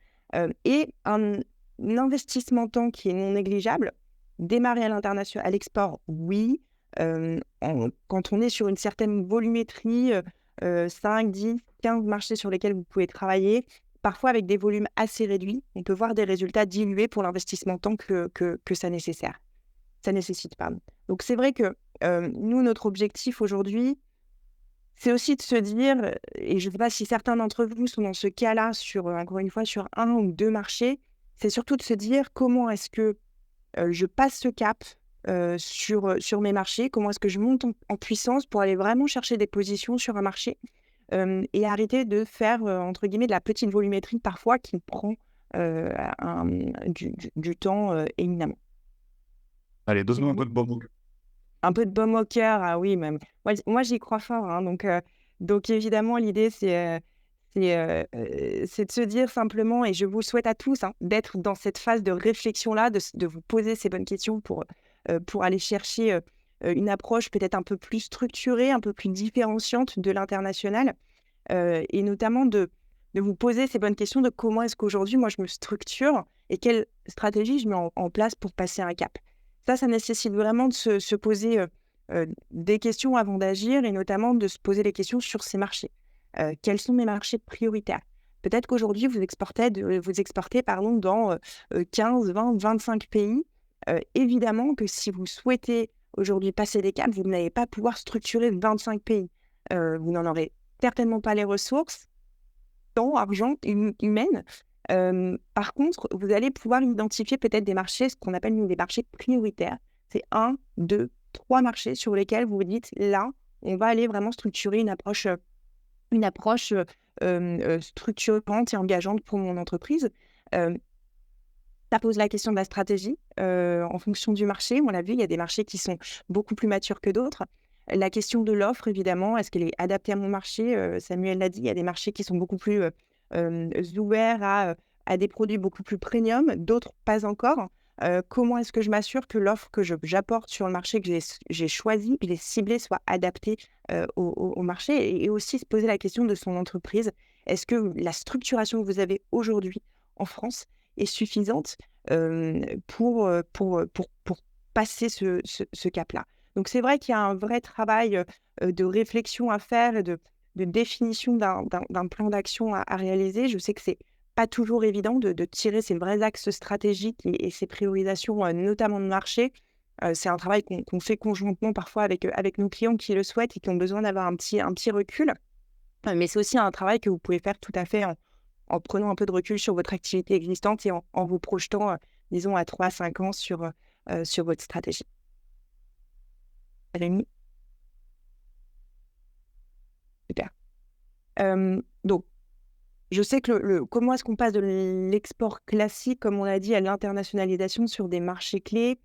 Et un investissement temps qui est non négligeable. Démarrer à l'international, à l'export, oui. Quand on est sur une certaine volumétrie, 5, 10, 15 marchés sur lesquels vous pouvez travailler, parfois avec des volumes assez réduits, on peut voir des résultats dilués pour l'investissement temps que ça nécessite. Donc c'est vrai que nous, notre objectif aujourd'hui, c'est aussi de se dire, et je ne sais pas si certains d'entre vous sont dans ce cas-là, encore une fois, sur 1 ou 2 marchés, c'est surtout de se dire comment est-ce que je passe ce cap sur mes marchés, comment est-ce que je monte en puissance pour aller vraiment chercher des positions sur un marché et arrêter de faire, entre guillemets, de la petite volumétrie parfois qui prend du temps éminemment. Allez, donne-nous un peu de bon mot. Un peu de baume au cœur, ah oui, même. Moi j'y crois fort, hein, donc évidemment, l'idée, c'est de se dire simplement, et je vous le souhaite à tous, hein, d'être dans cette phase de réflexion-là, de vous poser ces bonnes questions pour aller chercher une approche peut-être un peu plus structurée, un peu plus différenciante de l'international, et notamment de vous poser ces bonnes questions de comment est-ce qu'aujourd'hui, moi, je me structure et quelle stratégie je mets en place pour passer un cap. Ça nécessite vraiment de se poser des questions avant d'agir et notamment de se poser les questions sur ces marchés. Quels sont mes marchés prioritaires? Peut-être qu'aujourd'hui, vous exportez dans 15, 20, 25 pays. Évidemment que si vous souhaitez aujourd'hui passer des caps, vous n'allez pas pouvoir structurer 25 pays. Vous n'en aurez certainement pas les ressources, temps, argent, humaines. Par contre, vous allez pouvoir identifier peut-être des marchés, ce qu'on appelle nous des marchés prioritaires. C'est 1, 2, 3 marchés sur lesquels vous vous dites, là, on va aller vraiment structurer une approche structurante et engageante pour mon entreprise. Ça pose la question de la stratégie en fonction du marché. On l'a vu, il y a des marchés qui sont beaucoup plus matures que d'autres. La question de l'offre, évidemment, est-ce qu'elle est adaptée à mon marché? Samuel l'a dit, il y a des marchés qui sont beaucoup plus ouverts à des produits beaucoup plus premium, d'autres pas encore. Comment est-ce que je m'assure que l'offre que j'apporte sur le marché que j'ai choisi, que j'ai ciblé, soit adaptée au marché, et aussi se poser la question de son entreprise. Est-ce que la structuration que vous avez aujourd'hui en France est suffisante pour passer ce cap-là? Donc c'est vrai qu'il y a un vrai travail de réflexion à faire et de définition d'un plan d'action à réaliser. Je sais que c'est pas toujours évident de tirer ces vrais axes stratégiques et ces priorisations, notamment de marché. C'est un travail qu'on fait conjointement parfois avec nos clients qui le souhaitent et qui ont besoin d'avoir un petit recul. Mais c'est aussi un travail que vous pouvez faire tout à fait en prenant un peu de recul sur votre activité existante et en vous projetant, disons à 3 à 5 ans sur votre stratégie. Rémi? Super. Donc je sais que comment est-ce qu'on passe de l'export classique, comme on l'a dit, à l'internationalisation sur des marchés clés?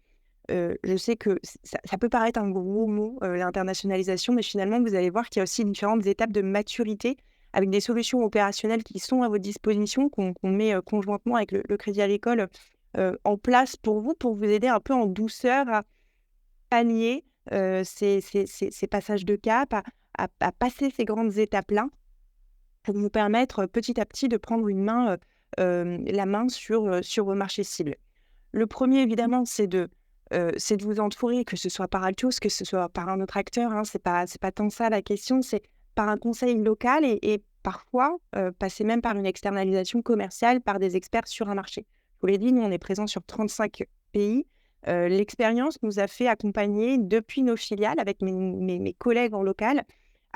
Je sais que ça peut paraître un gros mot, l'internationalisation, mais finalement, vous allez voir qu'il y a aussi différentes étapes de maturité avec des solutions opérationnelles qui sont à votre disposition, qu'on met conjointement avec le Crédit Agricole en place pour vous aider un peu en douceur à pallier ces passages de cap, à passer ces grandes étapes-là pour vous permettre petit à petit de prendre la main sur vos marchés cibles. Le premier, évidemment, c'est de vous entourer, que ce soit par Altios, que ce soit par un autre acteur, hein, c'est pas tant ça la question, c'est par un conseil local et parfois passer même par une externalisation commerciale par des experts sur un marché. Je vous l'ai dit, nous, on est présents sur 35 pays. L'expérience nous a fait accompagner depuis nos filiales, avec mes collègues en local,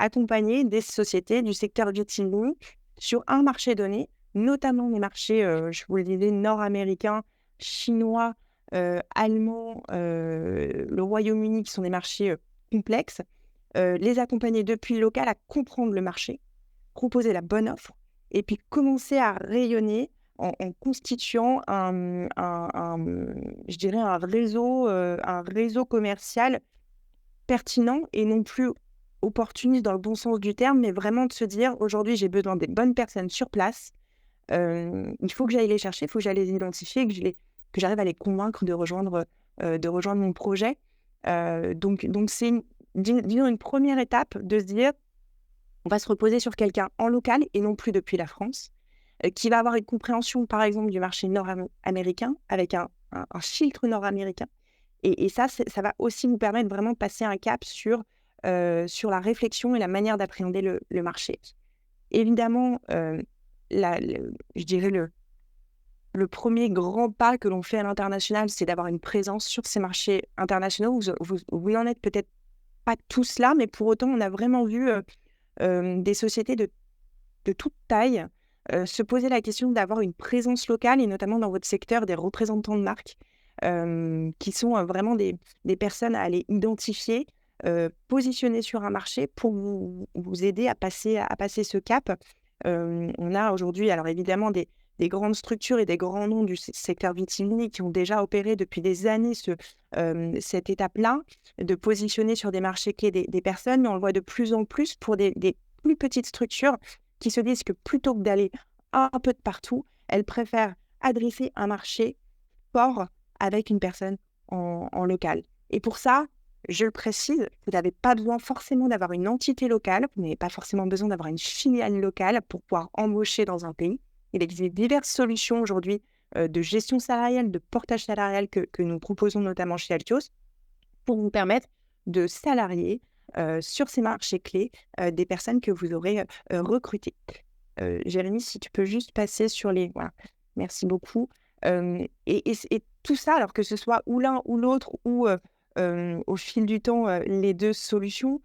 accompagner des sociétés du secteur vitivinicole sur un marché donné, notamment les marchés, je vous le disais, nord-américains, chinois, allemands, le Royaume-Uni, qui sont des marchés complexes, les accompagner depuis le local à comprendre le marché, proposer la bonne offre et puis commencer à rayonner en constituant je dirais un réseau commercial pertinent et non plus opportuniste dans le bon sens du terme, mais vraiment de se dire aujourd'hui j'ai besoin des bonnes personnes sur place. Il faut que j'aille les chercher, il faut que j'aille les identifier, que j'arrive à les convaincre de rejoindre mon projet. Donc c'est disons une première étape de se dire on va se reposer sur quelqu'un en local et non plus depuis la France, qui va avoir une compréhension par exemple du marché nord-américain avec un filtre nord-américain. Et ça va aussi nous permettre vraiment de passer un cap sur la réflexion et la manière d'appréhender le marché. Évidemment, je dirais le premier grand pas que l'on fait à l'international, c'est d'avoir une présence sur ces marchés internationaux. Vous en êtes peut-être pas tous là, mais pour autant, on a vraiment vu des sociétés de toute taille se poser la question d'avoir une présence locale et notamment dans votre secteur, des représentants de marque qui sont vraiment des personnes à aller identifier, positionner sur un marché pour vous aider à passer ce cap. On a aujourd'hui, alors évidemment, des grandes structures et des grands noms du secteur vitivinicole qui ont déjà opéré depuis des années cette étape-là, de positionner sur des marchés clés des personnes, mais on le voit de plus en plus pour des plus petites structures qui se disent que plutôt que d'aller un peu de partout, elles préfèrent adresser un marché fort avec une personne en local. Et pour ça, je le précise, vous n'avez pas besoin forcément d'avoir une entité locale, vous n'avez pas forcément besoin d'avoir une filiale locale pour pouvoir embaucher dans un pays. Il existe diverses solutions aujourd'hui de gestion salariale, de portage salarial que nous proposons notamment chez Altios pour vous permettre de salarier sur ces marchés clés des personnes que vous aurez recrutées. Jérémy, si tu peux juste passer sur les... Voilà, merci beaucoup. Et tout ça, alors que ce soit ou l'un ou l'autre ou au fil du temps les deux solutions,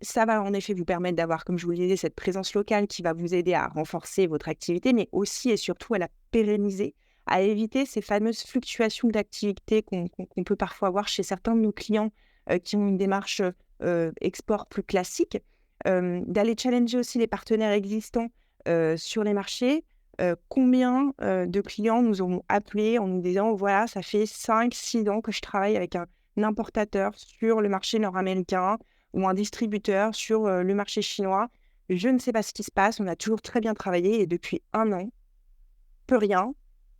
ça va en effet vous permettre d'avoir, comme je vous le disais, cette présence locale qui va vous aider à renforcer votre activité, mais aussi et surtout à la pérenniser, à éviter ces fameuses fluctuations d'activité qu'on peut parfois avoir chez certains de nos clients qui ont une démarche export plus classique, d'aller challenger aussi les partenaires existants sur les marchés. Combien de clients nous ont appelés en nous disant voilà, ça fait 5-6 ans que je travaille avec un importateur sur le marché nord-américain ou un distributeur sur le marché chinois. Je ne sais pas ce qui se passe, on a toujours très bien travaillé et depuis 1 an, peu rien,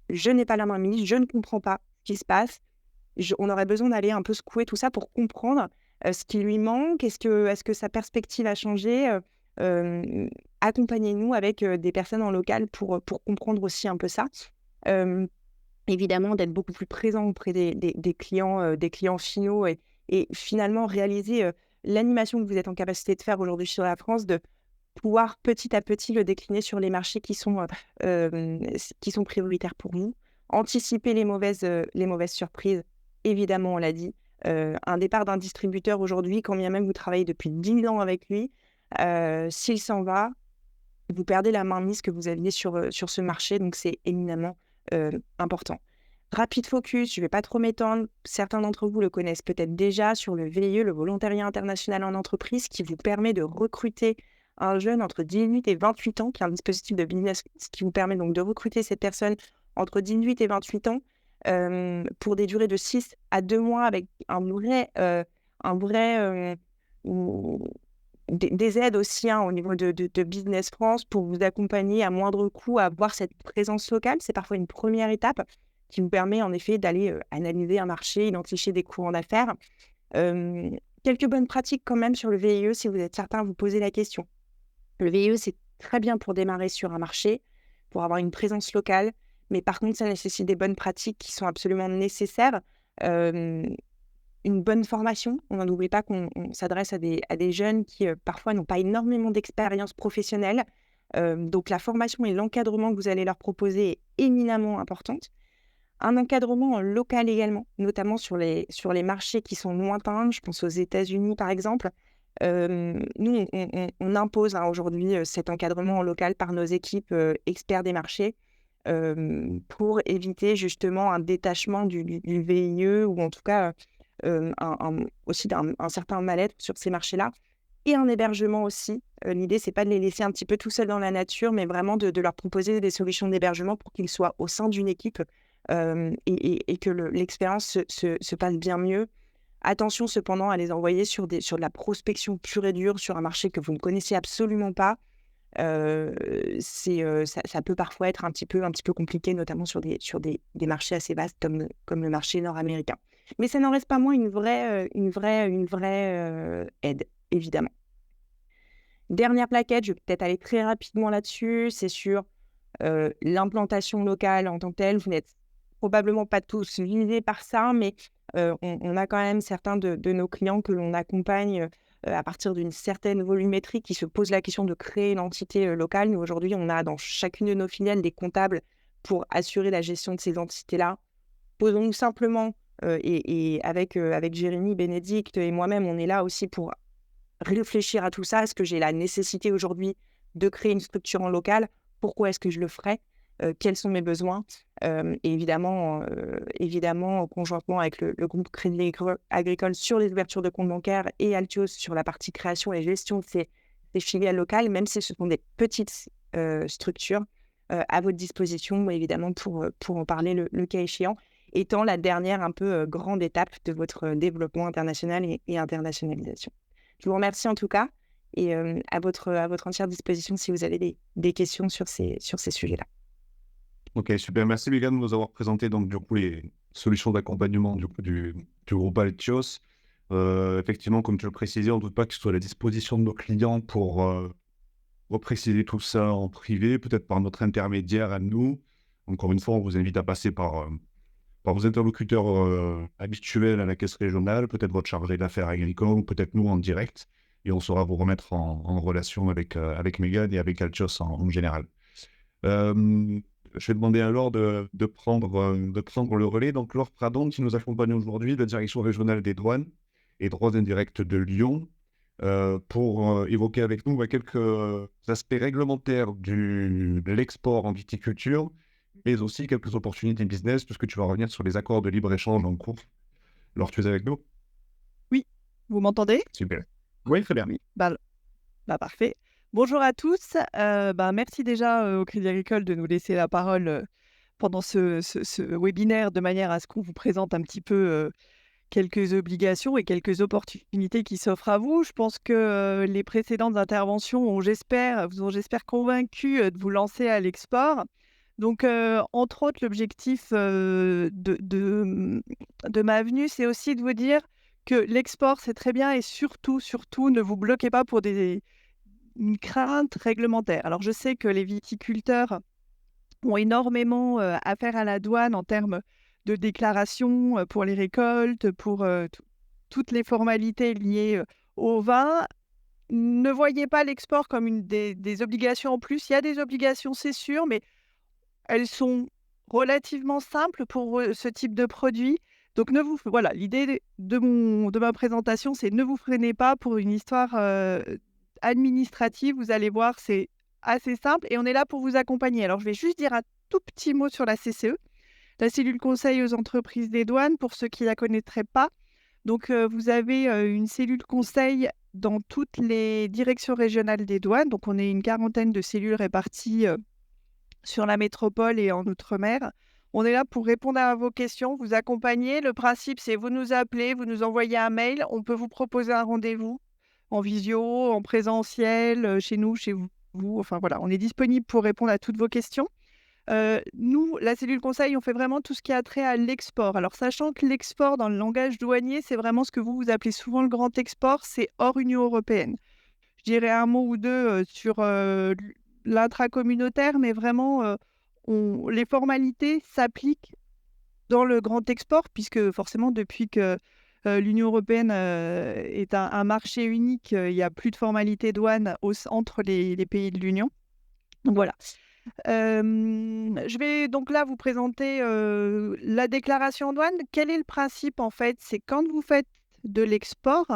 je n'ai pas la main mise, je ne comprends pas ce qui se passe. On aurait besoin d'aller un peu secouer tout ça pour comprendre ce qui lui manque, est-ce que sa perspective a changé. Accompagnez-nous avec des personnes en local pour comprendre aussi un peu ça. Évidemment, d'être beaucoup plus présent auprès des clients finaux et finalement réaliser l'animation que vous êtes en capacité de faire aujourd'hui sur la France, de pouvoir petit à petit le décliner sur les marchés qui sont prioritaires pour vous. Anticiper les mauvaises surprises, évidemment, on l'a dit. Un départ d'un distributeur aujourd'hui, quand bien même vous travaillez depuis 10 ans avec lui, s'il s'en va, vous perdez la mainmise que vous aviez sur ce marché, donc c'est éminemment important. Rapid focus, je ne vais pas trop m'étendre. Certains d'entre vous le connaissent peut-être déjà sur le VIE, le volontariat international en entreprise, qui vous permet de recruter un jeune entre 18 et 28 ans, qui est un dispositif de business qui vous permet donc de recruter cette personne entre 18 et 28 ans pour des durées de 6 à 2 mois avec des aides aussi au niveau de Business France pour vous accompagner à moindre coût à avoir cette présence locale. C'est parfois une première étape qui vous permet en effet d'aller analyser un marché, identifier des courants d'affaires. Quelques bonnes pratiques quand même sur le VIE, si vous êtes certain, vous posez la question. Le VIE, c'est très bien pour démarrer sur un marché, pour avoir une présence locale, mais par contre, ça nécessite des bonnes pratiques qui sont absolument nécessaires. Une bonne formation. On n'en oublie pas qu'on s'adresse à des jeunes qui parfois n'ont pas énormément d'expérience professionnelle. Donc la formation et l'encadrement que vous allez leur proposer est éminemment importante. Un encadrement local également, notamment sur les marchés qui sont lointains. Je pense aux États-Unis par exemple. Nous, on impose aujourd'hui cet encadrement local par nos équipes experts des marchés pour éviter justement un détachement du VIE ou en tout cas aussi un certain mal-être sur ces marchés-là. Et un hébergement aussi. L'idée, c'est pas de les laisser un petit peu tout seuls dans la nature, mais vraiment de leur proposer des solutions d'hébergement pour qu'ils soient au sein d'une équipe et que l'expérience se passe bien mieux. Attention cependant à les envoyer sur de la prospection pure et dure sur un marché que vous ne connaissez absolument pas. Ça peut parfois être un petit peu compliqué, notamment sur des marchés assez vastes comme le marché nord-américain. Mais ça n'en reste pas moins une vraie aide, évidemment. Dernière plaquette, je vais peut-être aller très rapidement là-dessus, c'est sur l'implantation locale en tant que telle. Vous n'êtes probablement pas tous visés par ça, mais on a quand même certains de nos clients que l'on accompagne à partir d'une certaine volumétrie qui se posent la question de créer une entité locale. Nous, aujourd'hui, on a dans chacune de nos filiales des comptables pour assurer la gestion de ces entités-là. Posons-nous simplement, et avec Jérémy, Bénédicte et moi-même, on est là aussi pour réfléchir à tout ça. Est-ce que j'ai la nécessité aujourd'hui de créer une structure en local? Pourquoi est-ce que je le ferais? Quels sont mes besoins? Et évidemment, conjointement avec le groupe Crédit Agricole sur les ouvertures de comptes bancaires et Altios sur la partie création et gestion de ces filiales locales, même si ce sont des petites structures, à votre disposition, évidemment, pour en parler le cas échéant, étant la dernière un peu grande étape de votre développement international et internationalisation. Je vous remercie en tout cas et à votre entière disposition si vous avez des questions sur ces sujets-là. Ok, super. Merci Mégane de nous avoir présenté donc du coup les solutions d'accompagnement du groupe Altios. Effectivement, comme tu le précisais, on ne doute pas que ce soit à la disposition de nos clients pour repréciser tout ça en privé, peut-être par notre intermédiaire à nous. Encore une fois, on vous invite à passer par vos interlocuteurs habituels à la caisse régionale, peut-être votre chargé d'affaires agricole, ou peut-être nous en direct, et on saura vous remettre en relation avec Mégane et avec Altios en général. Je vais demander à Laure de prendre le relais. Donc Laure Pradon qui nous accompagne aujourd'hui de la direction régionale des douanes et droits indirects de Lyon pour évoquer avec nous quelques aspects réglementaires de l'export en viticulture, mais aussi quelques opportunités business, puisque tu vas revenir sur les accords de libre-échange en cours. Laure, tu es avec nous? Oui, vous m'entendez? Super. Oui, très bien. Oui, parfait. Bonjour à tous. Merci déjà au Crédit Agricole de nous laisser la parole pendant ce webinaire de manière à ce qu'on vous présente un petit peu quelques obligations et quelques opportunités qui s'offrent à vous. Je pense que les précédentes interventions vous ont, j'espère, convaincu de vous lancer à l'export. Donc, entre autres, l'objectif de ma venue, c'est aussi de vous dire que l'export, c'est très bien et surtout, ne vous bloquez pas pour une crainte réglementaire. Alors, je sais que les viticulteurs ont énormément à faire à la douane en termes de déclaration pour les récoltes, pour toutes les formalités liées au vin. ne voyez pas l'export comme des obligations en plus. Il y a des obligations, c'est sûr, mais elles sont relativement simples pour ce type de produit. Donc, voilà, l'idée de ma présentation, c'est ne vous freinez pas pour une histoire administrative. Vous allez voir, c'est assez simple et on est là pour vous accompagner. Alors, je vais juste dire un tout petit mot sur la CCE, la cellule conseil aux entreprises des douanes, pour ceux qui ne la connaîtraient pas. Donc, vous avez une cellule conseil dans toutes les directions régionales des douanes. Donc, on est une quarantaine de cellules réparties sur la métropole et en outre-mer. On est là pour répondre à vos questions, vous accompagner. Le principe, c'est vous nous appelez, vous nous envoyez un mail, on peut vous proposer un rendez-vous en visio, en présentiel, chez nous, chez vous. Enfin voilà, on est disponible pour répondre à toutes vos questions. Nous, la cellule conseil, on fait vraiment tout ce qui a trait à l'export. Alors, sachant que l'export, dans le langage douanier, c'est vraiment ce que vous appelez souvent le grand export, c'est hors Union européenne. Je dirais un mot ou deux sur l'intracommunautaire, mais vraiment, les formalités s'appliquent dans le grand export, puisque forcément, depuis que l'Union européenne est un marché unique, il n'y a plus de formalités douane entre les pays de l'Union. Donc voilà. Je vais donc là vous présenter la déclaration en douane. Quel est le principe en fait? C'est quand vous faites de l'export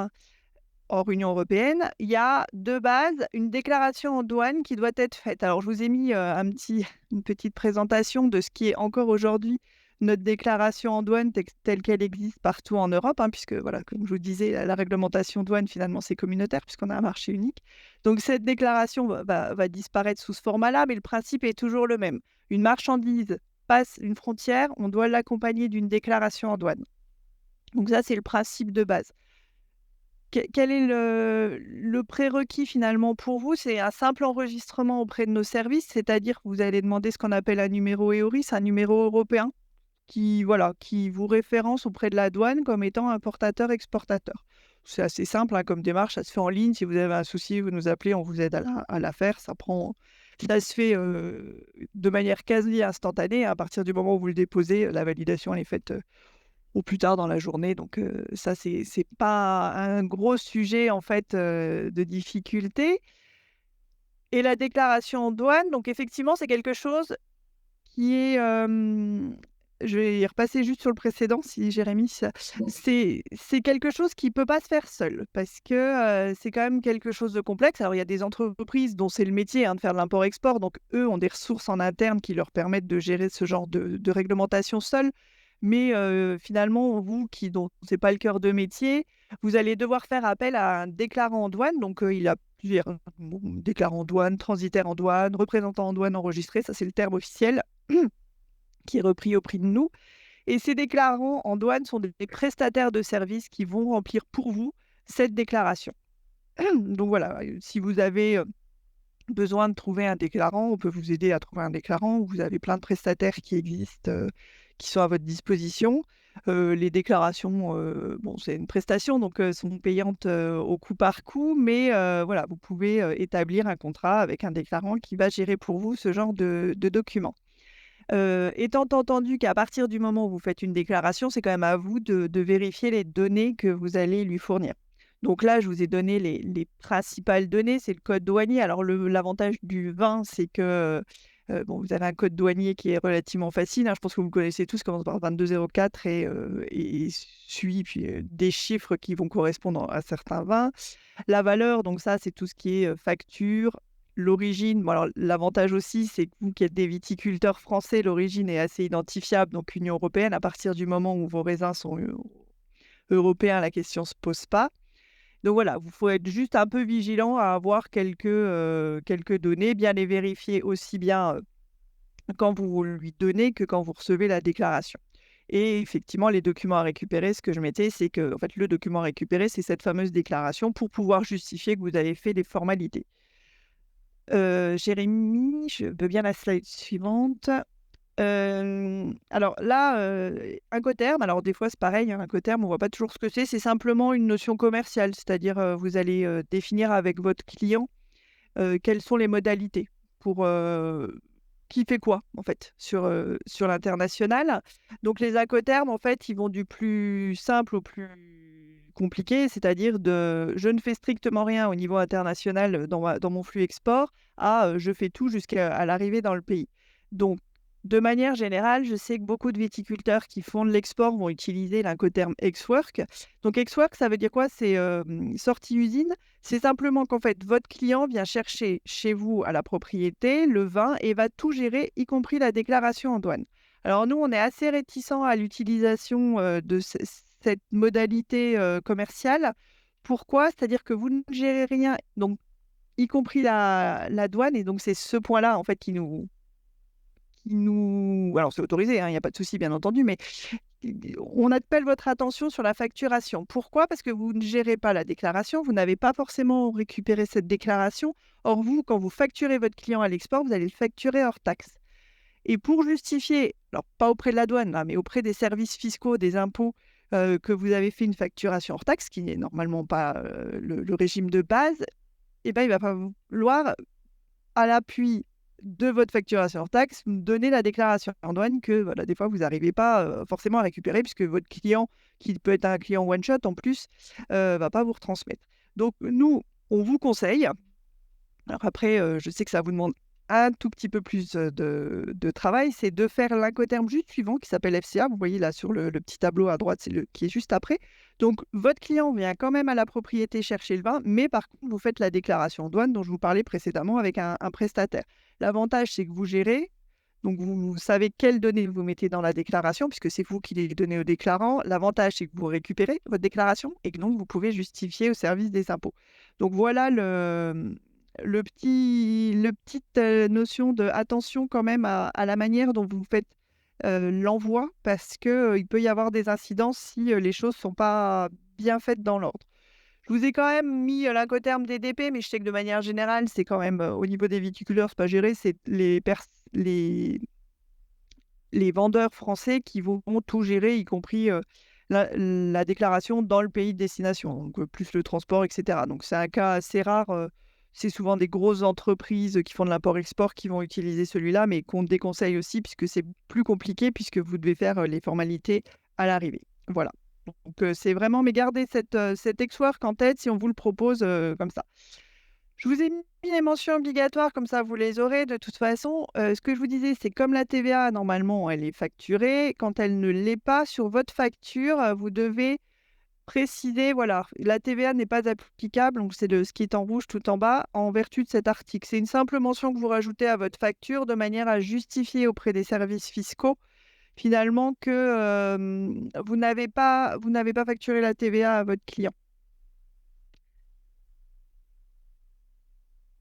hors Union européenne, il y a de base une déclaration en douane qui doit être faite. Alors je vous ai mis une petite présentation de ce qui est encore aujourd'hui notre déclaration en douane telle qu'elle existe partout en Europe, puisque voilà, comme je vous disais, la réglementation douane finalement c'est communautaire puisqu'on a un marché unique. Donc cette déclaration va disparaître sous ce format-là, mais le principe est toujours le même. Une marchandise passe une frontière, on doit l'accompagner d'une déclaration en douane. Donc ça c'est le principe de base. Quel est le prérequis finalement pour vous? C'est un simple enregistrement auprès de nos services, c'est-à-dire que vous allez demander ce qu'on appelle un numéro EORIS, un numéro européen, qui vous référence auprès de la douane comme étant importateur-exportateur. C'est assez simple comme démarche, ça se fait en ligne. Si vous avez un souci, vous nous appelez, on vous aide à la faire. Ça se fait de manière quasi instantanée. À partir du moment où vous le déposez, la validation elle est faite au plus tard dans la journée. Donc ça, c'est pas un gros sujet en fait de difficulté. Et la déclaration en douane, donc effectivement, c'est quelque chose qui est... je vais y repasser juste sur le précédent, si Jérémy... C'est quelque chose qui ne peut pas se faire seul, parce que c'est quand même quelque chose de complexe. Alors, il y a des entreprises dont c'est le métier de faire de l'import-export, donc eux ont des ressources en interne qui leur permettent de gérer ce genre de réglementation seuls. Mais finalement, vous, dont ce n'est pas le cœur de métier, vous allez devoir faire appel à un déclarant en douane. Donc, il a plusieurs déclarants en douane, transitaires en douane, représentants en douane enregistrés. Ça, c'est le terme officiel qui est repris au prix de nous. Et ces déclarants en douane sont des prestataires de services qui vont remplir pour vous cette déclaration. Donc voilà, si vous avez besoin de trouver un déclarant, on peut vous aider à trouver un déclarant. Vous avez plein de prestataires qui existent, qui sont à votre disposition. Les déclarations, c'est une prestation, donc sont payantes au coup par coup, mais voilà, vous pouvez établir un contrat avec un déclarant qui va gérer pour vous ce genre de documents. Étant entendu qu'à partir du moment où vous faites une déclaration, c'est quand même à vous de vérifier les données que vous allez lui fournir. Donc là, je vous ai donné les principales données, c'est le code douanier. Alors l'avantage du vin, c'est que vous avez un code douanier qui est relativement facile. Je pense que vous le connaissez tous, commence par 2204 et suit puis des chiffres qui vont correspondre à certains vins. La valeur, donc ça, c'est tout ce qui est facture, l'origine. Bon, alors l'avantage aussi, c'est que vous qui êtes des viticulteurs français, l'origine est assez identifiable. Donc Union européenne, à partir du moment où vos raisins sont européens, la question ne se pose pas. Donc voilà, il faut être juste un peu vigilant à avoir quelques données, bien les vérifier aussi bien quand vous lui donnez que quand vous recevez la déclaration. Et effectivement, les documents à récupérer, ce que je mettais, c'est que en fait, le document à récupérer, c'est cette fameuse déclaration pour pouvoir justifier que vous avez fait les formalités. Jérémy, je veux bien la slide suivante. Alors là, Incoterm, alors des fois c'est pareil, Incoterm, on voit pas toujours ce que c'est simplement une notion commerciale, c'est-à-dire vous allez définir avec votre client quelles sont les modalités pour qui fait quoi en fait sur l'international. Donc les Incoterm, en fait, ils vont du plus simple au plus compliqué, c'est-à-dire je ne fais strictement rien au niveau international dans mon flux export je fais tout jusqu'à l'arrivée dans le pays. Donc, de manière générale, je sais que beaucoup de viticulteurs qui font de l'export vont utiliser l'Incoterm ex-work. Donc, ex-work, ça veut dire quoi? C'est sortie usine. C'est simplement qu'en fait, votre client vient chercher chez vous à la propriété le vin et va tout gérer, y compris la déclaration en douane. Alors nous, on est assez réticents à l'utilisation de cette modalité commerciale. Pourquoi? C'est-à-dire que vous ne gérez rien, donc y compris la douane, et donc c'est ce point-là en fait qui nous... Alors c'est autorisé, hein, il n'y a pas de souci bien entendu, mais on appelle votre attention sur la facturation. Pourquoi? Parce que vous ne gérez pas la déclaration, vous n'avez pas forcément récupéré cette déclaration. Or vous, quand vous facturez votre client à l'export, vous allez le facturer hors taxe. Et pour justifier, alors pas auprès de la douane, là, mais auprès des services fiscaux, des impôts, que vous avez fait une facturation hors taxe, qui n'est normalement pas le régime de base, eh ben, il va falloir, à l'appui de votre facturation hors taxe, donner la déclaration en douane que voilà, des fois, vous n'arrivez pas forcément à récupérer, puisque votre client, qui peut être un client one-shot en plus, va pas vous retransmettre. Donc, nous, on vous conseille. Alors après, je sais que ça vous demande un tout petit peu plus de travail, c'est de faire l'Incoterm juste suivant qui s'appelle FCA. Vous voyez là sur le petit tableau à droite, c'est le qui est juste après. Donc, votre client vient quand même à la propriété chercher le vin, mais par contre, vous faites la déclaration en douane dont je vous parlais précédemment avec un prestataire. L'avantage, c'est que vous gérez, donc vous savez quelles données vous mettez dans la déclaration, puisque c'est vous qui les donnez au déclarant. L'avantage, c'est que vous récupérez votre déclaration et que donc vous pouvez justifier au service des impôts. Donc voilà le petite notion de attention quand même à la manière dont vous faites l'envoi, parce que il peut y avoir des incidences si les choses sont pas bien faites dans l'ordre. Je vous ai quand même mis l'Incoterm DDP, mais je sais que de manière générale, c'est quand même au niveau des viticulteurs, c'est pas géré, c'est les vendeurs français qui vont tout gérer, y compris la déclaration dans le pays de destination, donc plus le transport, etc. Donc c'est un cas assez rare. C'est souvent des grosses entreprises qui font de l'import-export qui vont utiliser celui-là, mais qu'on déconseille aussi puisque c'est plus compliqué, puisque vous devez faire les formalités à l'arrivée. Voilà. Donc c'est vraiment, mais gardez cet ex-work en tête si on vous le propose comme ça. Je vous ai mis les mentions obligatoires, comme ça vous les aurez de toute façon. Ce que je vous disais, c'est comme la TVA, normalement, elle est facturée. Quand elle ne l'est pas, sur votre facture, vous devez préciser, voilà, la TVA n'est pas applicable, donc c'est ce qui est en rouge tout en bas, en vertu de cet article. C'est une simple mention que vous rajoutez à votre facture de manière à justifier auprès des services fiscaux, finalement, que vous n'avez pas facturé la TVA à votre client.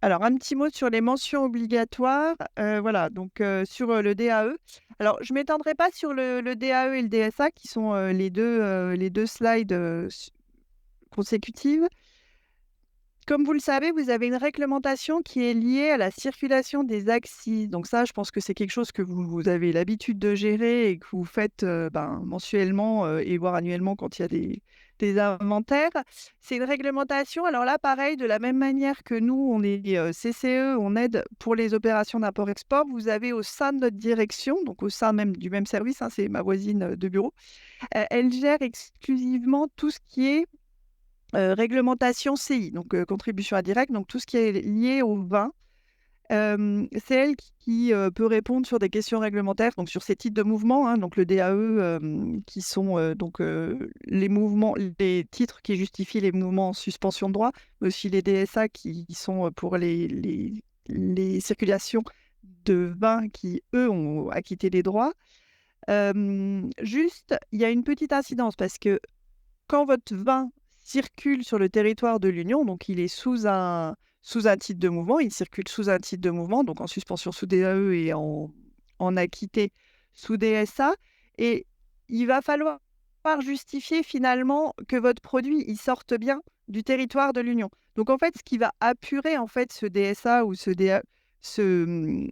Alors, un petit mot sur les mentions obligatoires. Voilà, donc sur le DAE. Alors, je ne m'étendrai pas sur le DAE et le DSA, qui sont les deux slides consécutives. Comme vous le savez, vous avez une réglementation qui est liée à la circulation des axes. Donc ça, je pense que c'est quelque chose que vous avez l'habitude de gérer et que vous faites mensuellement et voire annuellement quand il y a des inventaires. C'est une réglementation. Alors là, pareil, de la même manière que nous, on est CCE, on aide pour les opérations d'import-export. Vous avez au sein de notre direction, donc au sein même du même service, hein, c'est ma voisine de bureau, elle gère exclusivement tout ce qui est réglementation CI, donc contribution indirecte, donc tout ce qui est lié au vin. C'est elle qui peut répondre sur des questions réglementaires, donc sur ces titres de mouvements, hein, donc le DAE, qui sont les mouvements, les titres qui justifient les mouvements en suspension de droit, mais aussi les DSA qui sont pour les circulations de vins qui, eux, ont acquitté les droits. Juste, il y a une petite incidence, parce que quand votre vin circule sur le territoire de l'Union, donc il est sous un titre de mouvement, il circule sous un titre de mouvement, donc en suspension sous DAE et en acquitté sous DSA, et il va falloir justifier finalement que votre produit il sorte bien du territoire de l'Union. Donc en fait, ce qui va apurer en fait ce DSA ou ce DAE, ce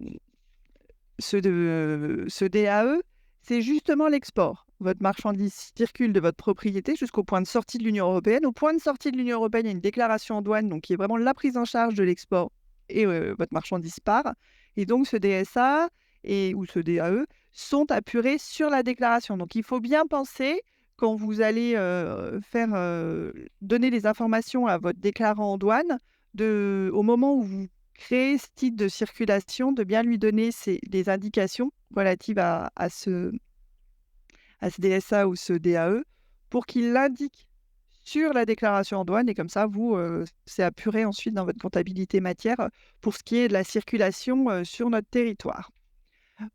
DAE, c'est justement l'export. Votre marchandise circule de votre propriété jusqu'au point de sortie de l'Union européenne. Au point de sortie de l'Union européenne, il y a une déclaration en douane, donc qui est vraiment la prise en charge de l'export, et votre marchandise part. Et donc ce DSA ou ce DAE sont apurés sur la déclaration. Donc il faut bien penser quand vous allez donner les informations à votre déclarant en douane, au moment où vous créez ce titre de circulation, de bien lui donner des indications relatives à ce DSA ou ce DAE pour qu'il l'indique sur la déclaration en douane. Et comme ça, c'est apuré ensuite dans votre comptabilité matière pour ce qui est de la circulation sur notre territoire.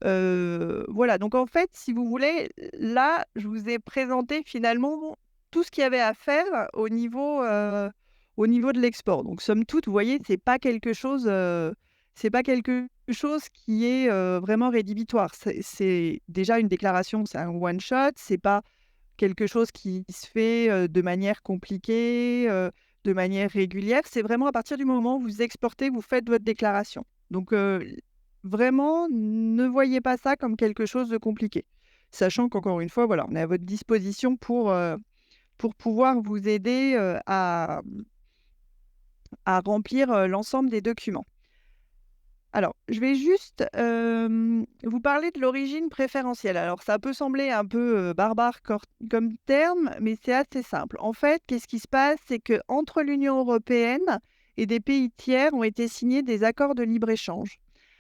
Voilà, donc en fait, si vous voulez, là, je vous ai présenté finalement tout ce qu'il y avait à faire au niveau de l'export. Donc, somme toute, vous voyez, c'est pas quelque chose qui est vraiment rédhibitoire. C'est déjà une déclaration, c'est un one shot, c'est pas quelque chose qui se fait de manière compliquée, de manière régulière. C'est vraiment à partir du moment où vous exportez, vous faites votre déclaration. Donc, vraiment, ne voyez pas ça comme quelque chose de compliqué. Sachant qu'encore une fois, voilà, on est à votre disposition pour pouvoir vous aider à remplir l'ensemble des documents. Alors, je vais juste vous parler de l'origine préférentielle. Alors, ça peut sembler un peu barbare comme terme, mais c'est assez simple. En fait, qu'est-ce qui se passe? C'est qu'entre l'Union européenne et des pays tiers ont été signés des accords de libre-échange.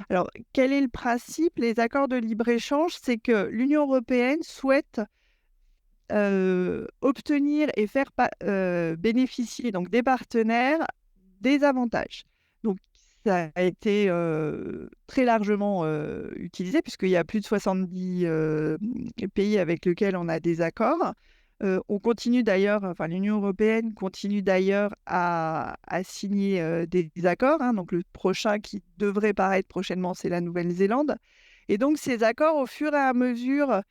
Alors, quel est le principe? Les accords de libre-échange, c'est que l'Union européenne souhaite obtenir et faire bénéficier donc, des partenaires des avantages. Donc, ça a été très largement utilisé puisqu'il y a plus de 70 pays avec lesquels on a des accords. On continue d'ailleurs, enfin l'Union européenne continue d'ailleurs à signer des accords. Donc le prochain qui devrait paraître prochainement, c'est la Nouvelle-Zélande. Et donc ces accords, au fur et à mesure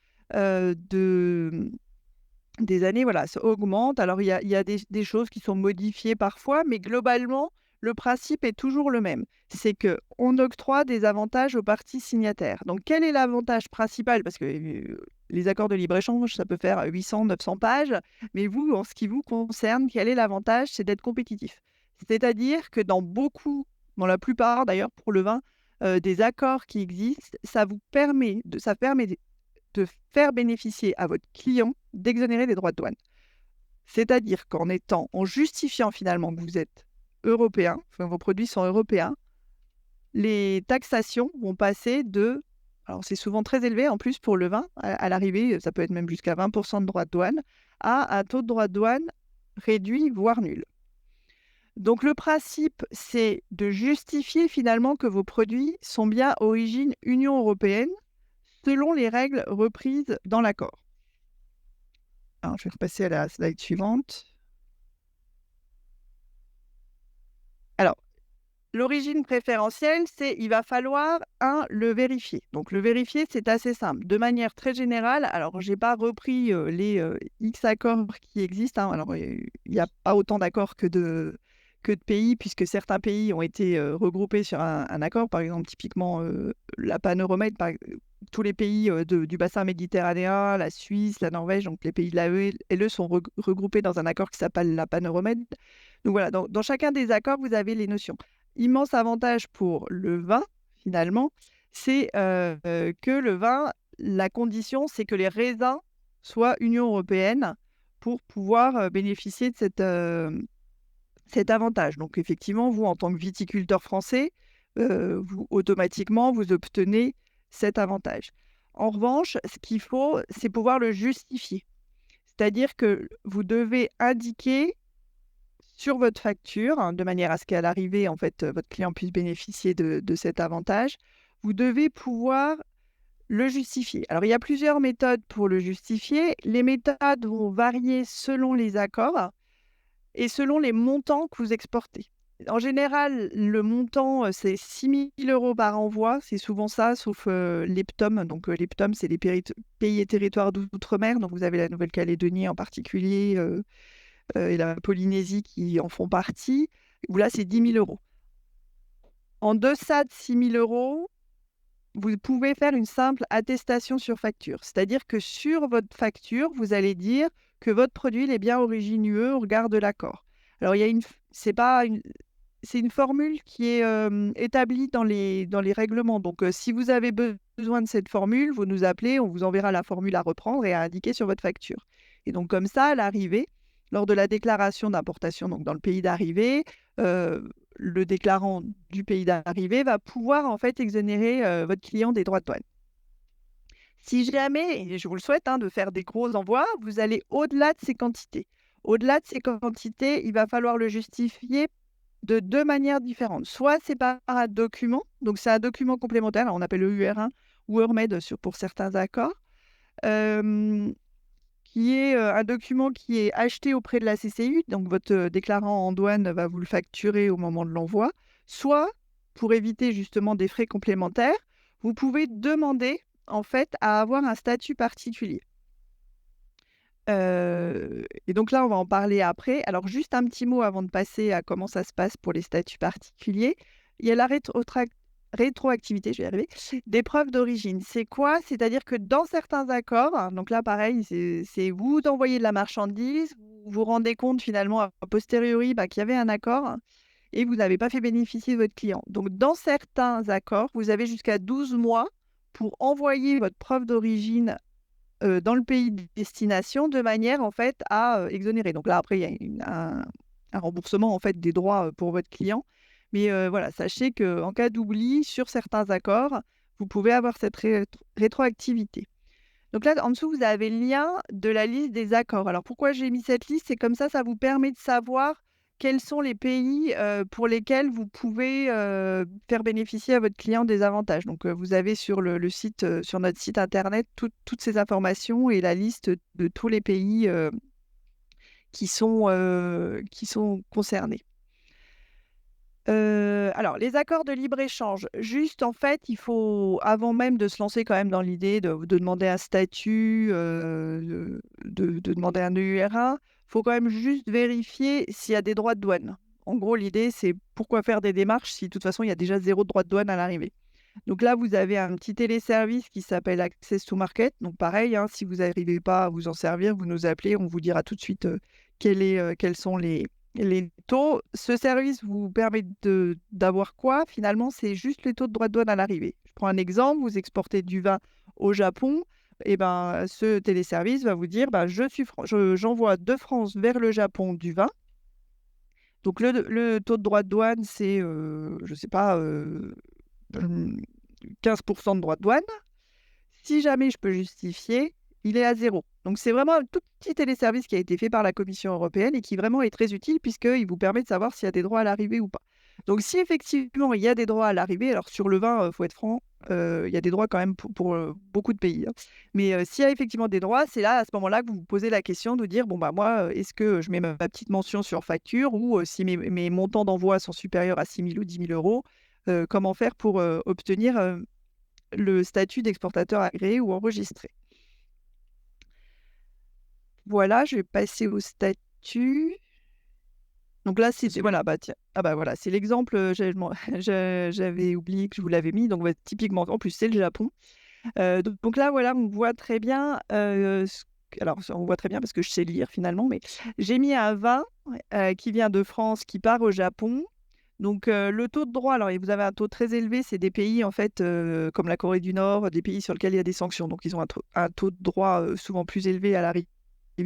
des années, voilà, ça augmente. Alors il y a des choses qui sont modifiées parfois, mais globalement, le principe est toujours le même. C'est qu'on octroie des avantages aux parties signataires. Donc quel est l'avantage principal? Parce que les accords de libre-échange, ça peut faire 800, 900 pages. Mais vous, en ce qui vous concerne, quel est l'avantage? C'est d'être compétitif. C'est-à-dire que dans la plupart d'ailleurs pour le vin, des accords qui existent, ça permet de faire bénéficier à votre client d'exonérer des droits de douane. C'est-à-dire en justifiant finalement que vous êtes européen, enfin, vos produits sont européens, les taxations vont passer alors c'est souvent très élevé en plus pour le vin, à l'arrivée, ça peut être même jusqu'à 20% de droits de douane, à un taux de droit de douane réduit, voire nul. Donc le principe, c'est de justifier finalement que vos produits sont bien origine Union européenne, selon les règles reprises dans l'accord. Alors, je vais repasser à la slide suivante. Alors, l'origine préférentielle, il va falloir, le vérifier. Donc, le vérifier, c'est assez simple. De manière très générale, alors, je n'ai pas repris les X accords qui existent. Alors, il n'y a pas autant d'accords que de pays, puisque certains pays ont été regroupés sur un accord. Par exemple, typiquement, la Pan-Euromède, tous les pays du bassin méditerranéen, la Suisse, la Norvège, donc les pays de la LE sont regroupés dans un accord qui s'appelle la Pan-Euromède. Donc voilà, dans chacun des accords, vous avez les notions. Immense avantage pour le vin, finalement, c'est que le vin, la condition, c'est que les raisins soient Union européenne pour pouvoir bénéficier de cet avantage. Donc effectivement, vous, en tant que viticulteur français, automatiquement, vous obtenez cet avantage. En revanche, ce qu'il faut, c'est pouvoir le justifier. C'est-à-dire que vous devez indiquer sur votre facture, de manière à ce qu'à l'arrivée, en fait, votre client puisse bénéficier de cet avantage, vous devez pouvoir le justifier. Alors, il y a plusieurs méthodes pour le justifier. Les méthodes vont varier selon les accords et selon les montants que vous exportez. En général, le montant, c'est 6 000 € par envoi. C'est souvent ça, sauf les PTOM. Donc, les PTOM, c'est les pays et territoires d'outre-mer. Donc, vous avez la Nouvelle-Calédonie en particulier et la Polynésie qui en font partie. Où là, c'est 10 000 €. En deçà de 6 000 €, vous pouvez faire une simple attestation sur facture. C'est-à-dire que sur votre facture, vous allez dire que votre produit est bien origine UE au regard de l'accord. Alors, c'est une formule qui est établie dans les règlements. Donc, si vous avez besoin de cette formule, vous nous appelez, on vous enverra la formule à reprendre et à indiquer sur votre facture. Et donc comme ça, à l'arrivée, lors de la déclaration d'importation, donc dans le pays d'arrivée, le déclarant du pays d'arrivée va pouvoir en fait exonérer votre client des droits de douane. Si jamais, et je vous le souhaite, de faire des gros envois, vous allez au-delà de ces quantités. Au-delà de ces quantités, il va falloir le justifier de 2 manières différentes. Soit c'est par un document, donc c'est un document complémentaire, on appelle le UR1 ou EURMED pour certains accords, qui est un document qui est acheté auprès de la CCU, donc votre déclarant en douane va vous le facturer au moment de l'envoi. Soit, pour éviter justement des frais complémentaires, vous pouvez demander en fait à avoir un statut particulier. Et donc là, on va en parler après. Alors juste un petit mot avant de passer à comment ça se passe pour les statuts particuliers. Il y a la rétroactivité, je vais y arriver, des preuves d'origine. C'est quoi? C'est-à-dire que dans certains accords, donc là pareil, c'est vous envoyez de la marchandise, vous vous rendez compte finalement a posteriori qu'il y avait un accord et vous n'avez pas fait bénéficier de votre client. Donc dans certains accords, vous avez jusqu'à 12 mois pour envoyer votre preuve d'origine dans le pays de destination de manière en fait à exonérer. Donc là après il y a un remboursement en fait des droits pour votre client. Mais voilà, sachez qu'en cas d'oubli sur certains accords, vous pouvez avoir cette rétroactivité. Donc là, en dessous, vous avez le lien de la liste des accords. Alors pourquoi j'ai mis cette liste? C'est comme ça vous permet de savoir quels sont les pays pour lesquels vous pouvez faire bénéficier à votre client des avantages. Donc vous avez sur le site, sur notre site internet, toutes ces informations et la liste de tous les pays qui sont concernés. Alors, les accords de libre-échange, juste en fait, il faut, avant même de se lancer quand même dans l'idée de demander un statut, de demander un EUR1, il faut quand même juste vérifier s'il y a des droits de douane. En gros, l'idée, c'est pourquoi faire des démarches si de toute façon, il y a déjà 0 droit de douane à l'arrivée. Donc là, vous avez un petit téléservice qui s'appelle Access to Market. Donc pareil, si vous n'arrivez pas à vous en servir, vous nous appelez, on vous dira tout de suite quels sont les taux. Ce service vous permet d'avoir quoi? Finalement, c'est juste les taux de droits de douane à l'arrivée. Je prends un exemple, vous exportez du vin au Japon, et ce téléservice va vous dire j'envoie de France vers le Japon du vin. Donc le taux de droit de douane, c'est, je ne sais pas, 15% de droits de douane. Si jamais je peux justifier, il est à 0. Donc c'est vraiment un tout petit téléservice qui a été fait par la Commission européenne et qui vraiment est très utile puisqu'il vous permet de savoir s'il y a des droits à l'arrivée ou pas. Donc si effectivement il y a des droits à l'arrivée, alors sur le vin, il faut être franc, il y a des droits quand même pour beaucoup de pays. Mais s'il y a effectivement des droits, c'est là, à ce moment-là, que vous vous posez la question de dire, moi, est-ce que je mets ma petite mention sur facture ou si mes montants d'envoi sont supérieurs à 6 000 ou 10 000 euros, comment faire pour obtenir le statut d'exportateur agréé ou enregistré. Voilà, je vais passer au statut. Donc là, c'est voilà, tiens. Voilà, c'est l'exemple, j'avais oublié que je vous l'avais mis. Donc typiquement, en plus, c'est le Japon. Donc là, voilà, on voit très bien. Alors, on voit très bien parce que je sais lire finalement, mais j'ai mis un vin qui vient de France, qui part au Japon. Donc le taux de droit, alors vous avez un taux très élevé, c'est des pays en fait comme la Corée du Nord, des pays sur lesquels il y a des sanctions. Donc ils ont un taux de droit souvent plus élevé à l'arrivée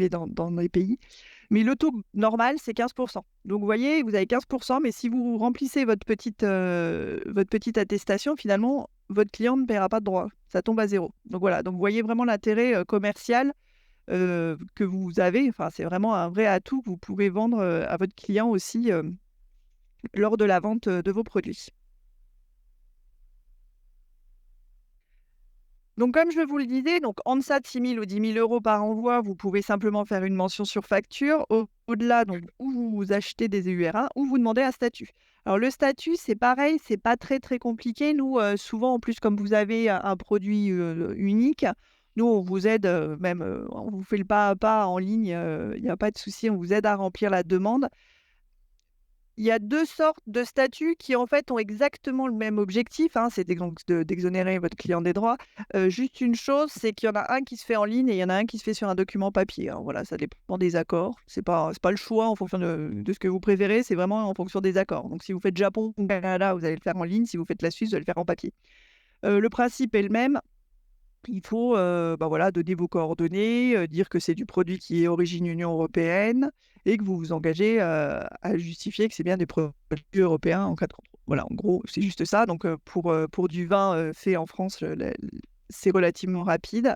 dans les pays. Mais le taux normal, c'est 15%. Donc vous voyez, vous avez 15%, mais si vous remplissez votre petite attestation, finalement, votre client ne paiera pas de droit. Ça tombe à 0. Donc voilà, donc vous voyez vraiment l'intérêt commercial que vous avez. Enfin, c'est vraiment un vrai atout que vous pouvez vendre à votre client aussi lors de la vente de vos produits. Donc, comme je vous le disais, en deçà de 6 000 ou 10 000 euros par envoi, vous pouvez simplement faire une mention sur facture. Au-delà, où vous achetez des EUR1 ou vous demandez un statut. Alors, le statut, c'est pareil, c'est pas très, très compliqué. Nous, souvent, en plus, comme vous avez un produit unique, nous, on vous aide, on vous fait le pas à pas en ligne, il n'y a pas de souci, on vous aide à remplir la demande. Il y a 2 sortes de statuts qui, en fait, ont exactement le même objectif, c'est d'exonérer votre client des droits. Juste une chose, c'est qu'il y en a un qui se fait en ligne et il y en a un qui se fait sur un document papier. Voilà, ça dépend des accords. C'est pas le choix en fonction de ce que vous préférez, c'est vraiment en fonction des accords. Donc, si vous faites Japon ou Canada, vous allez le faire en ligne. Si vous faites la Suisse, vous allez le faire en papier. Le principe est le même. il faut voilà, donner vos coordonnées, dire que c'est du produit qui est origine Union européenne et que vous vous engagez à justifier que c'est bien des produits européens en cas de contrôle. Voilà, en gros, c'est juste ça. Donc, pour du vin fait en France, c'est relativement rapide.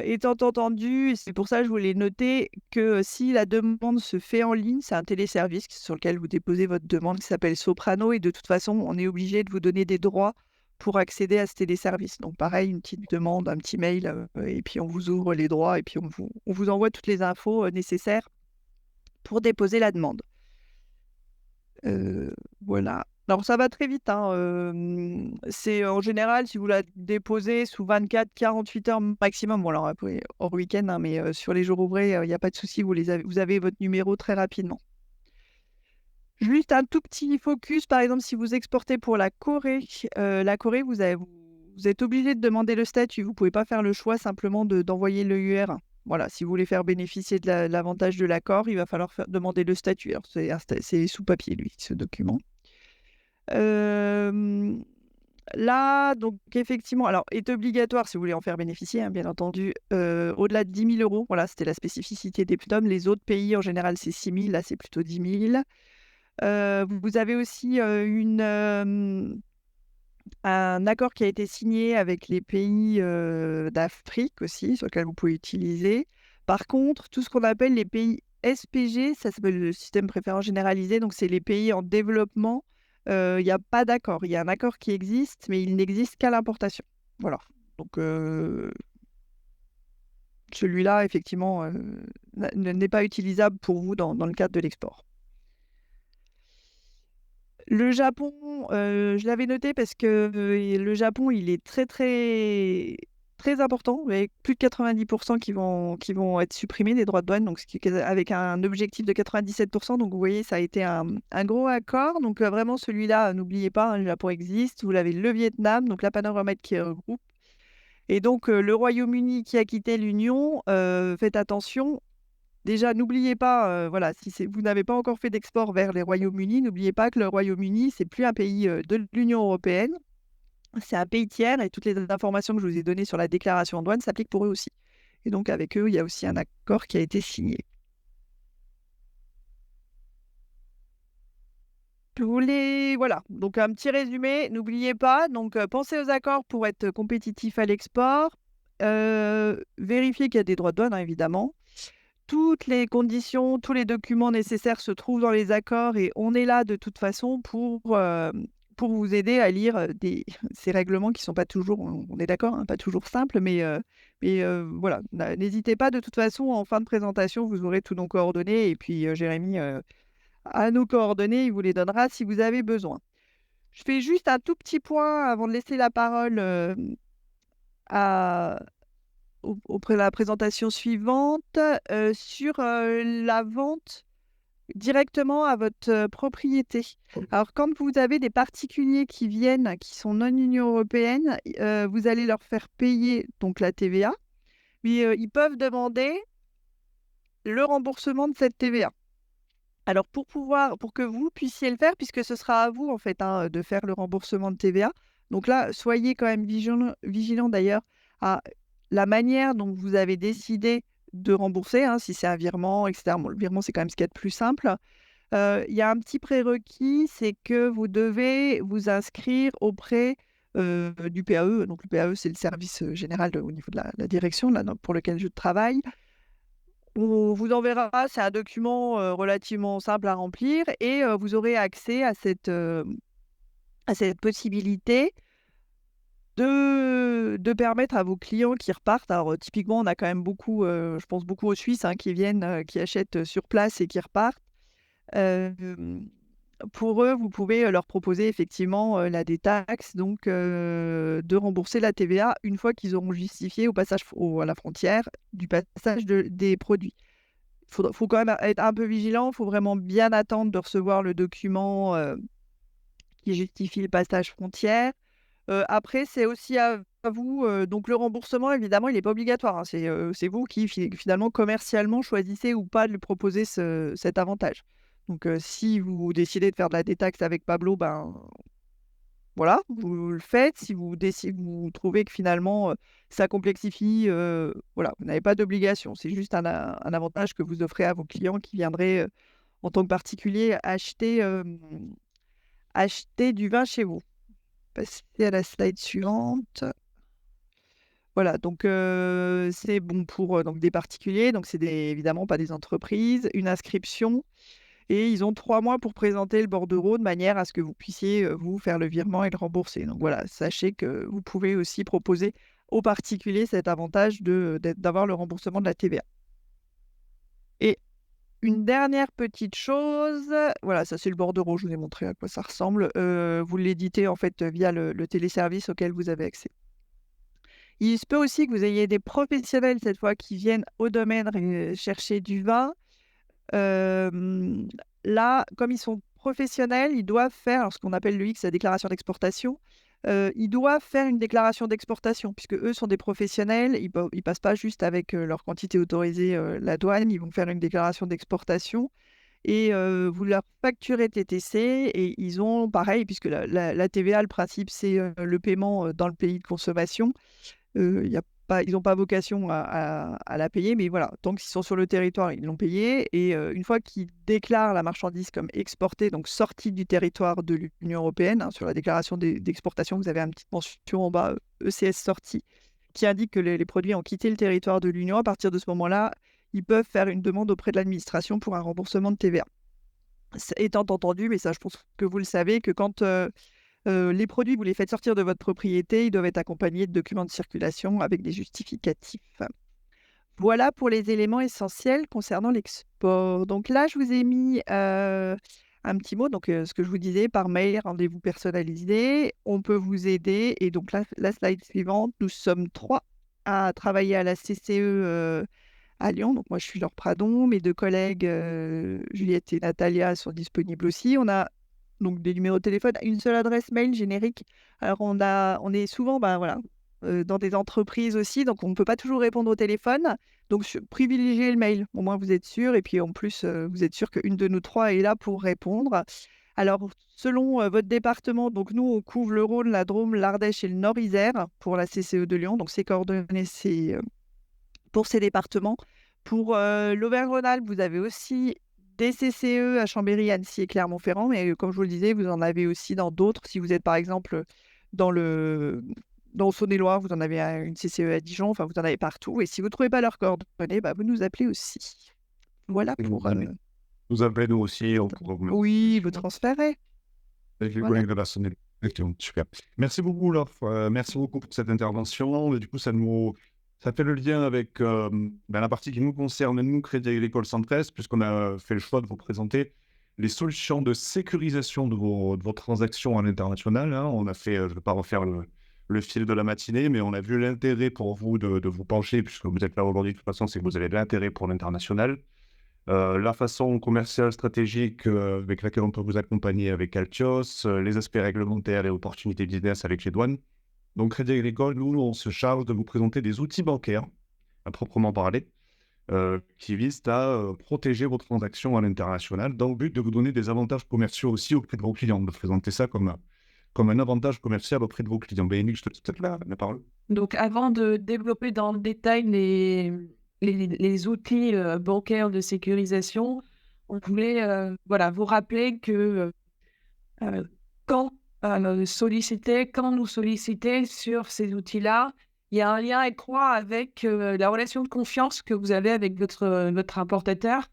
Étant entendu, et c'est pour ça que je voulais noter que si la demande se fait en ligne, c'est un téléservice sur lequel vous déposez votre demande qui s'appelle Soprano et de toute façon, on est obligé de vous donner des droits pour accéder à ce téléservice. Donc pareil, une petite demande, un petit mail et puis on vous ouvre les droits et puis on vous envoie toutes les infos nécessaires pour déposer la demande. Voilà. Alors ça va très vite, hein, c'est en général, si vous la déposez sous 24-48 heures maximum, bon alors après hors week-end, hein, mais sur les jours ouvrés, il y a pas de souci, vous avez votre numéro très rapidement. Juste un tout petit focus, par exemple, si vous exportez pour la Corée, vous êtes obligé de demander le statut. Vous pouvez pas faire le choix simplement d'envoyer l'EUR. Voilà, si vous voulez faire bénéficier de l'avantage de l'accord, il va falloir demander le statut. Alors, c'est sous papier, lui, ce document. Là, donc effectivement, alors est obligatoire si vous voulez en faire bénéficier, hein, bien entendu, au-delà de 10 000 euros. Voilà, c'était la spécificité des PNOM. Les autres pays, en général, c'est 6 000. Là, c'est plutôt 10 000. Vous avez aussi un accord qui a été signé avec les pays d'Afrique aussi, sur lequel vous pouvez utiliser. Par contre, tout ce qu'on appelle les pays SPG, ça s'appelle le système préférence généralisé, donc c'est les pays en développement. Il n'y a pas d'accord. Il y a un accord qui existe, mais il n'existe qu'à l'importation. Voilà. Donc, celui-là, effectivement, n'est pas utilisable pour vous dans le cadre de l'export. Le Japon, je l'avais noté parce que le Japon, il est très, très, très important, avec plus de 90% qui vont être supprimés des droits de douane, donc avec un objectif de 97%. Donc, vous voyez, ça a été un gros accord. Donc, vraiment, celui-là, n'oubliez pas, hein, le Japon existe. Vous l'avez le Vietnam, donc la Panorama qui regroupe. Et donc, le Royaume-Uni qui a quitté l'Union, faites attention. Déjà, n'oubliez pas, voilà, si vous n'avez pas encore fait d'export vers les Royaumes-Unis, n'oubliez pas que le Royaume-Uni, c'est plus un pays de l'Union européenne, c'est un pays tiers et toutes les informations que je vous ai données sur la déclaration en douane s'appliquent pour eux aussi. Et donc, avec eux, il y a aussi un accord qui a été signé. Voilà, donc un petit résumé, n'oubliez pas, donc pensez aux accords pour être compétitif à l'export, vérifiez qu'il y a des droits de douane, hein, évidemment. Toutes les conditions, tous les documents nécessaires se trouvent dans les accords et on est là de toute façon pour vous aider à lire ces règlements qui ne sont pas toujours, on est d'accord, hein, pas toujours simples, mais voilà, n'hésitez pas de toute façon, en fin de présentation, vous aurez tous nos coordonnées et puis Jérémy a nos coordonnées, il vous les donnera si vous avez besoin. Je fais juste un tout petit point avant de laisser la parole auprès de la présentation suivante sur la vente directement à votre propriété. Alors, quand vous avez des particuliers qui viennent, qui sont non-Union européenne, vous allez leur faire payer donc la TVA, mais ils peuvent demander le remboursement de cette TVA. Alors, pour que vous puissiez le faire, puisque ce sera à vous, en fait, hein, de faire le remboursement de TVA. Donc là, soyez quand même vigilants d'ailleurs à la manière dont vous avez décidé de rembourser, hein, si c'est un virement, etc. Bon, le virement, c'est quand même ce qu'il y a de plus simple. Il y a un petit prérequis, c'est que vous devez vous inscrire auprès du PAE. Donc, le PAE, c'est le service général au niveau de la direction là, pour lequel je travaille. On vous enverra, c'est un document relativement simple à remplir et vous aurez accès à cette possibilité de permettre à vos clients qui repartent. Alors, typiquement, on a quand même beaucoup, je pense beaucoup aux Suisses hein, qui viennent, qui achètent sur place et qui repartent. Pour eux, vous pouvez leur proposer effectivement la détaxe, donc de rembourser la TVA une fois qu'ils auront justifié au passage à la frontière du passage des produits. Il faut quand même être un peu vigilant, il faut vraiment bien attendre de recevoir le document qui justifie le passage frontière. Après, c'est aussi à vous, donc le remboursement, évidemment, il n'est pas obligatoire, hein, c'est vous qui finalement commercialement choisissez ou pas de lui proposer cet avantage. Donc, si vous décidez de faire de la détaxe avec Pablo, ben, voilà, vous le faites. Si vous trouvez que finalement, ça complexifie, voilà, vous n'avez pas d'obligation. C'est juste un avantage que vous offrez à vos clients qui viendraient, en tant que particulier, acheter du vin chez vous. Passer à la slide suivante. Voilà, donc c'est bon pour, donc des particuliers, donc c'est évidemment pas des entreprises, une inscription et ils ont 3 mois pour présenter le bordereau de manière à ce que vous puissiez, vous, faire le virement et le rembourser. Donc voilà, sachez que vous pouvez aussi proposer aux particuliers cet avantage d'avoir le remboursement de la TVA. Et une dernière petite chose, voilà, ça c'est le bordereau, je vous ai montré à quoi ça ressemble. Vous l'éditez en fait via le téléservice auquel vous avez accès. Il se peut aussi que vous ayez des professionnels cette fois qui viennent au domaine chercher du vin. Là, comme ils sont professionnels, ils doivent faire alors ce qu'on appelle le X, la déclaration d'exportation. Ils doivent faire une déclaration d'exportation puisque eux sont des professionnels. Ils passent pas juste avec, leur quantité autorisée, la douane. Ils vont faire une déclaration d'exportation et vous leur facturez TTC et ils ont pareil puisque la TVA, le principe, c'est, le paiement, dans le pays de consommation. Il y a pas Ils n'ont pas vocation à la payer, mais voilà, tant qu'ils sont sur le territoire, ils l'ont payée et une fois qu'ils déclarent la marchandise comme exportée, donc sortie du territoire de l'Union européenne, hein, sur la déclaration d'exportation, vous avez une petite mention en bas, ECS sortie, qui indique que les produits ont quitté le territoire de l'Union. À partir de ce moment-là, ils peuvent faire une demande auprès de l'administration pour un remboursement de TVA. Étant entendu, mais ça je pense que vous le savez, que quand, les produits, vous les faites sortir de votre propriété, ils doivent être accompagnés de documents de circulation avec des justificatifs. Voilà pour les éléments essentiels concernant l'export. Donc là, je vous ai mis un petit mot, donc ce que je vous disais, par mail, rendez-vous personnalisé, on peut vous aider. Et donc là, la slide suivante, nous sommes 3 à travailler à la CCE à Lyon. Donc moi, je suis Laure Pradon, mes 2 collègues, Juliette et Natalia, sont disponibles aussi. On a donc des numéros de téléphone, une seule adresse mail générique. Alors on est souvent, voilà, dans des entreprises aussi, donc on ne peut pas toujours répondre au téléphone. Donc privilégiez le mail, au moins vous êtes sûr. Et puis en plus, vous êtes sûr qu'une de nous 3 est là pour répondre. Alors selon, votre département, donc nous on couvre le Rhône, la Drôme, l'Ardèche et le Nord-Isère pour la CCE de Lyon. Donc ces coordonnées, c'est pour ces départements. Pour l'Auvergne-Rhône-Alpes, vous avez aussi des CCE à Chambéry, Annecy et Clermont-Ferrand, mais comme je vous le disais, vous en avez aussi dans d'autres. Si vous êtes par exemple dans Saône-et-Loire, vous en avez une CCE à Dijon, enfin vous en avez partout. Et si vous ne trouvez pas leurs coordonnées, vous nous appelez aussi. Voilà Et pour... Vous appelez nous aussi, on pourra vous mettre Oui, vous transférez. avec les Voilà. collègues de la Saône. Excellent, super. Merci beaucoup, Laure. Merci beaucoup pour cette intervention. Et du coup, ça fait le lien avec la partie qui nous concerne, nous, Crédit Agricole Centre-Est, puisqu'on a fait le choix de vous présenter les solutions de sécurisation de vos transactions à l'international, hein. On a fait, je ne vais pas refaire le fil de la matinée, mais on a vu l'intérêt pour vous de vous pencher, puisque vous êtes là aujourd'hui, de toute façon, c'est que vous avez de l'intérêt pour l'international. La façon commerciale stratégique avec laquelle on peut vous accompagner avec Altios, les aspects réglementaires et opportunités business avec les douanes. Donc, Crédit Agricole, nous, on se charge de vous présenter des outils bancaires, à proprement parler, qui visent à protéger vos transactions à l'international, dans le but de vous donner des avantages commerciaux aussi auprès de vos clients, de présenter ça comme un avantage commercial auprès de vos clients. Bénénique, je te laisse peut-être la parole. Donc, avant de développer dans le détail les outils bancaires de sécurisation, on voulait vous rappeler que quand nous solliciter sur ces outils-là, il y a un lien étroit avec la relation de confiance que vous avez avec votre importateur.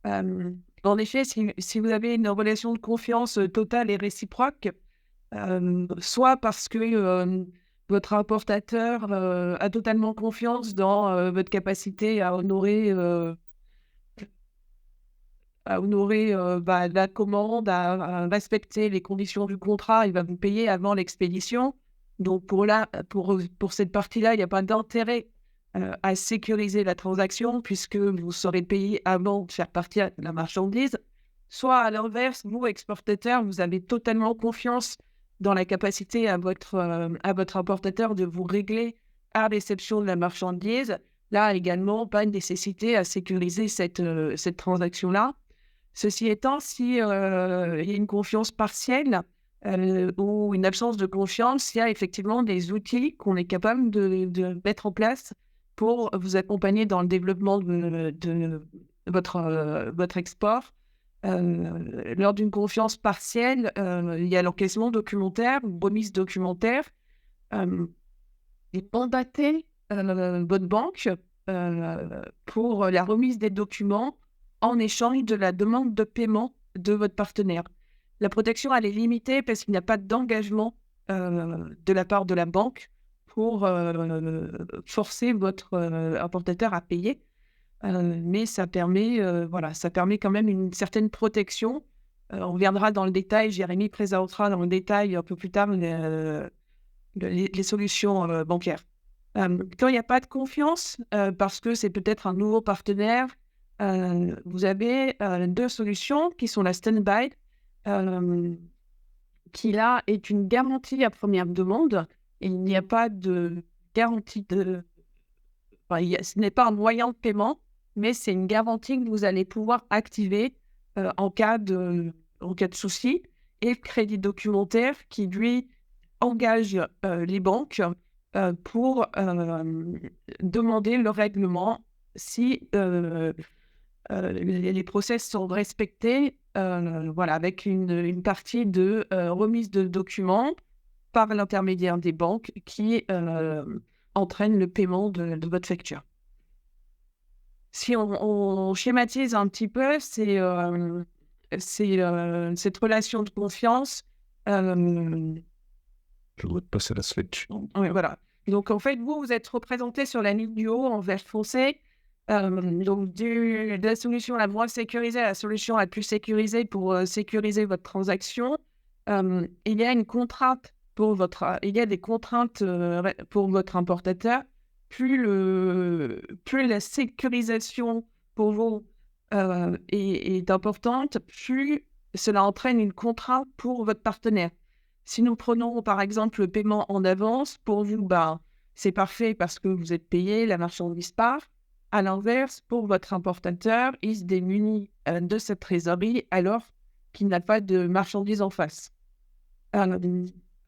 En effet, si vous avez une relation de confiance totale et réciproque, soit parce que votre importateur a totalement confiance dans votre capacité à honorer la commande, à respecter les conditions du contrat, il va vous payer avant l'expédition. Donc pour cette partie-là, il n'y a pas d'intérêt à sécuriser la transaction puisque vous serez payé avant de faire partir la marchandise. Soit à l'inverse, vous, exportateur, vous avez totalement confiance dans la capacité à votre importateur de vous régler à réception de la marchandise. Là également, pas de nécessité à sécuriser cette transaction-là. Ceci étant, si il y a une confiance partielle, ou une absence de confiance, il y a effectivement des outils qu'on est capable de mettre en place pour vous accompagner dans le développement de votre export. Lors d'une confiance partielle, il y a l'encaissement documentaire, ou remise documentaire. Et mandater votre banque pour la remise des documents en échange de la demande de paiement de votre partenaire. La protection, elle est limitée parce qu'il n'y a pas d'engagement de la part de la banque pour forcer votre importateur à payer. Mais ça permet quand même une certaine protection. On reviendra dans le détail, Jérémy présentera dans le détail un peu plus tard les solutions bancaires. Quand il n'y a pas de confiance, parce que c'est peut-être un nouveau partenaire, vous avez 2 solutions qui sont la stand-by, qui là est une garantie à première demande. Et il n'y a pas de garantie ce n'est pas un moyen de paiement, mais c'est une garantie que vous allez pouvoir activer en cas de souci. Et le crédit documentaire qui, lui, engage les banques pour demander le règlement si les process sont respectés, avec une partie de remise de documents par l'intermédiaire des banques qui entraîne le paiement de votre facture. Si on schématise un petit peu, c'est cette relation de confiance. Je dois te passer la slide. Oui, voilà. Donc, en fait, vous êtes représenté sur la ligne du haut en vert foncé. Donc, de la solution la moins sécurisée à la solution la plus sécurisée pour sécuriser votre transaction. Il y a une contrainte il y a des contraintes pour votre importateur. Plus la sécurisation pour vous est importante, plus cela entraîne une contrainte pour votre partenaire. Si nous prenons par exemple le paiement en avance, pour vous, c'est parfait parce que vous êtes payé, la marchandise part. À l'inverse, pour votre importateur, il se démunit de cette trésorerie alors qu'il n'a pas de marchandise en face.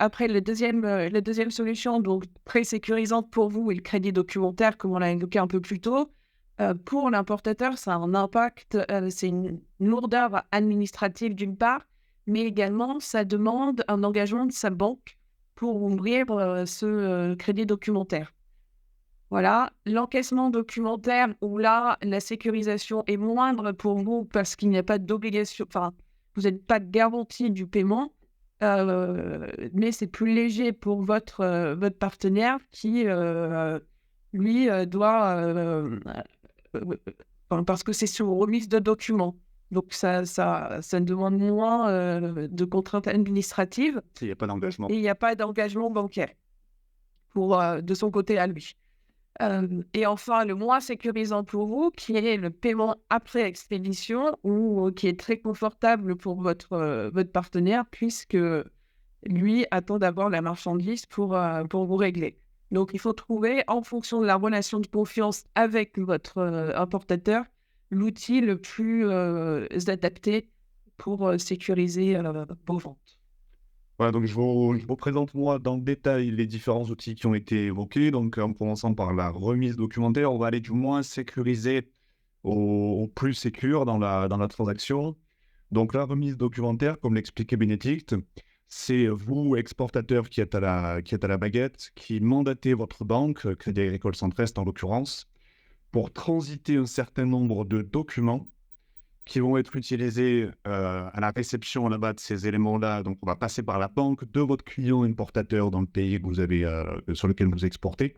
Après, la deuxième solution, donc très sécurisante pour vous, est le crédit documentaire, comme on l'a évoqué un peu plus tôt. Pour l'importateur, ça a un impact, c'est une lourdeur administrative d'une part, mais également, ça demande un engagement de sa banque pour ouvrir ce crédit documentaire. Voilà, l'encaissement documentaire, où là, la sécurisation est moindre pour vous parce qu'il n'y a pas d'obligation, vous n'êtes pas garantie du paiement, mais c'est plus léger pour votre partenaire qui, lui, doit... parce que c'est sur remise de documents. Donc, ça demande moins de contraintes administratives. Il n'y a pas d'engagement. Et il n'y a pas d'engagement bancaire de son côté à lui. Et enfin, le moins sécurisant pour vous, qui est le paiement après expédition, ou qui est très confortable pour votre partenaire, puisque lui attend d'avoir la marchandise pour vous régler. Donc, il faut trouver, en fonction de la relation de confiance avec votre importateur, l'outil le plus adapté pour sécuriser vos ventes. Voilà, donc je vous présente moi dans le détail les différents outils qui ont été évoqués. Donc en commençant par la remise documentaire, on va aller du moins sécurisé au plus sécure dans la transaction. Donc la remise documentaire, comme l'expliquait Bénédicte, c'est vous, exportateur qui êtes à la baguette, qui mandatez votre banque, Crédit Agricole Centre-Est en l'occurrence, pour transiter un certain nombre de documents qui vont être utilisés à la réception là-bas de ces éléments-là. Donc, on va passer par la banque de votre client importateur dans le pays que vous avez, sur lequel vous exportez,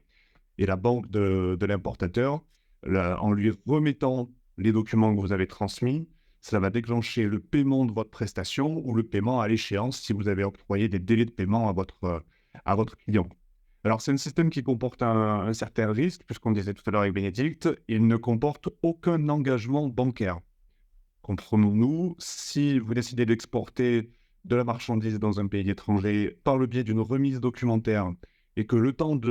et la banque de l'importateur, en lui remettant les documents que vous avez transmis, ça va déclencher le paiement de votre prestation ou le paiement à l'échéance si vous avez octroyé des délais de paiement à votre client. Alors, c'est un système qui comporte un certain risque, puisqu'on disait tout à l'heure avec Bénédicte, il ne comporte aucun engagement bancaire. Comprenons-nous, si vous décidez d'exporter de la marchandise dans un pays étranger par le biais d'une remise documentaire et que le temps du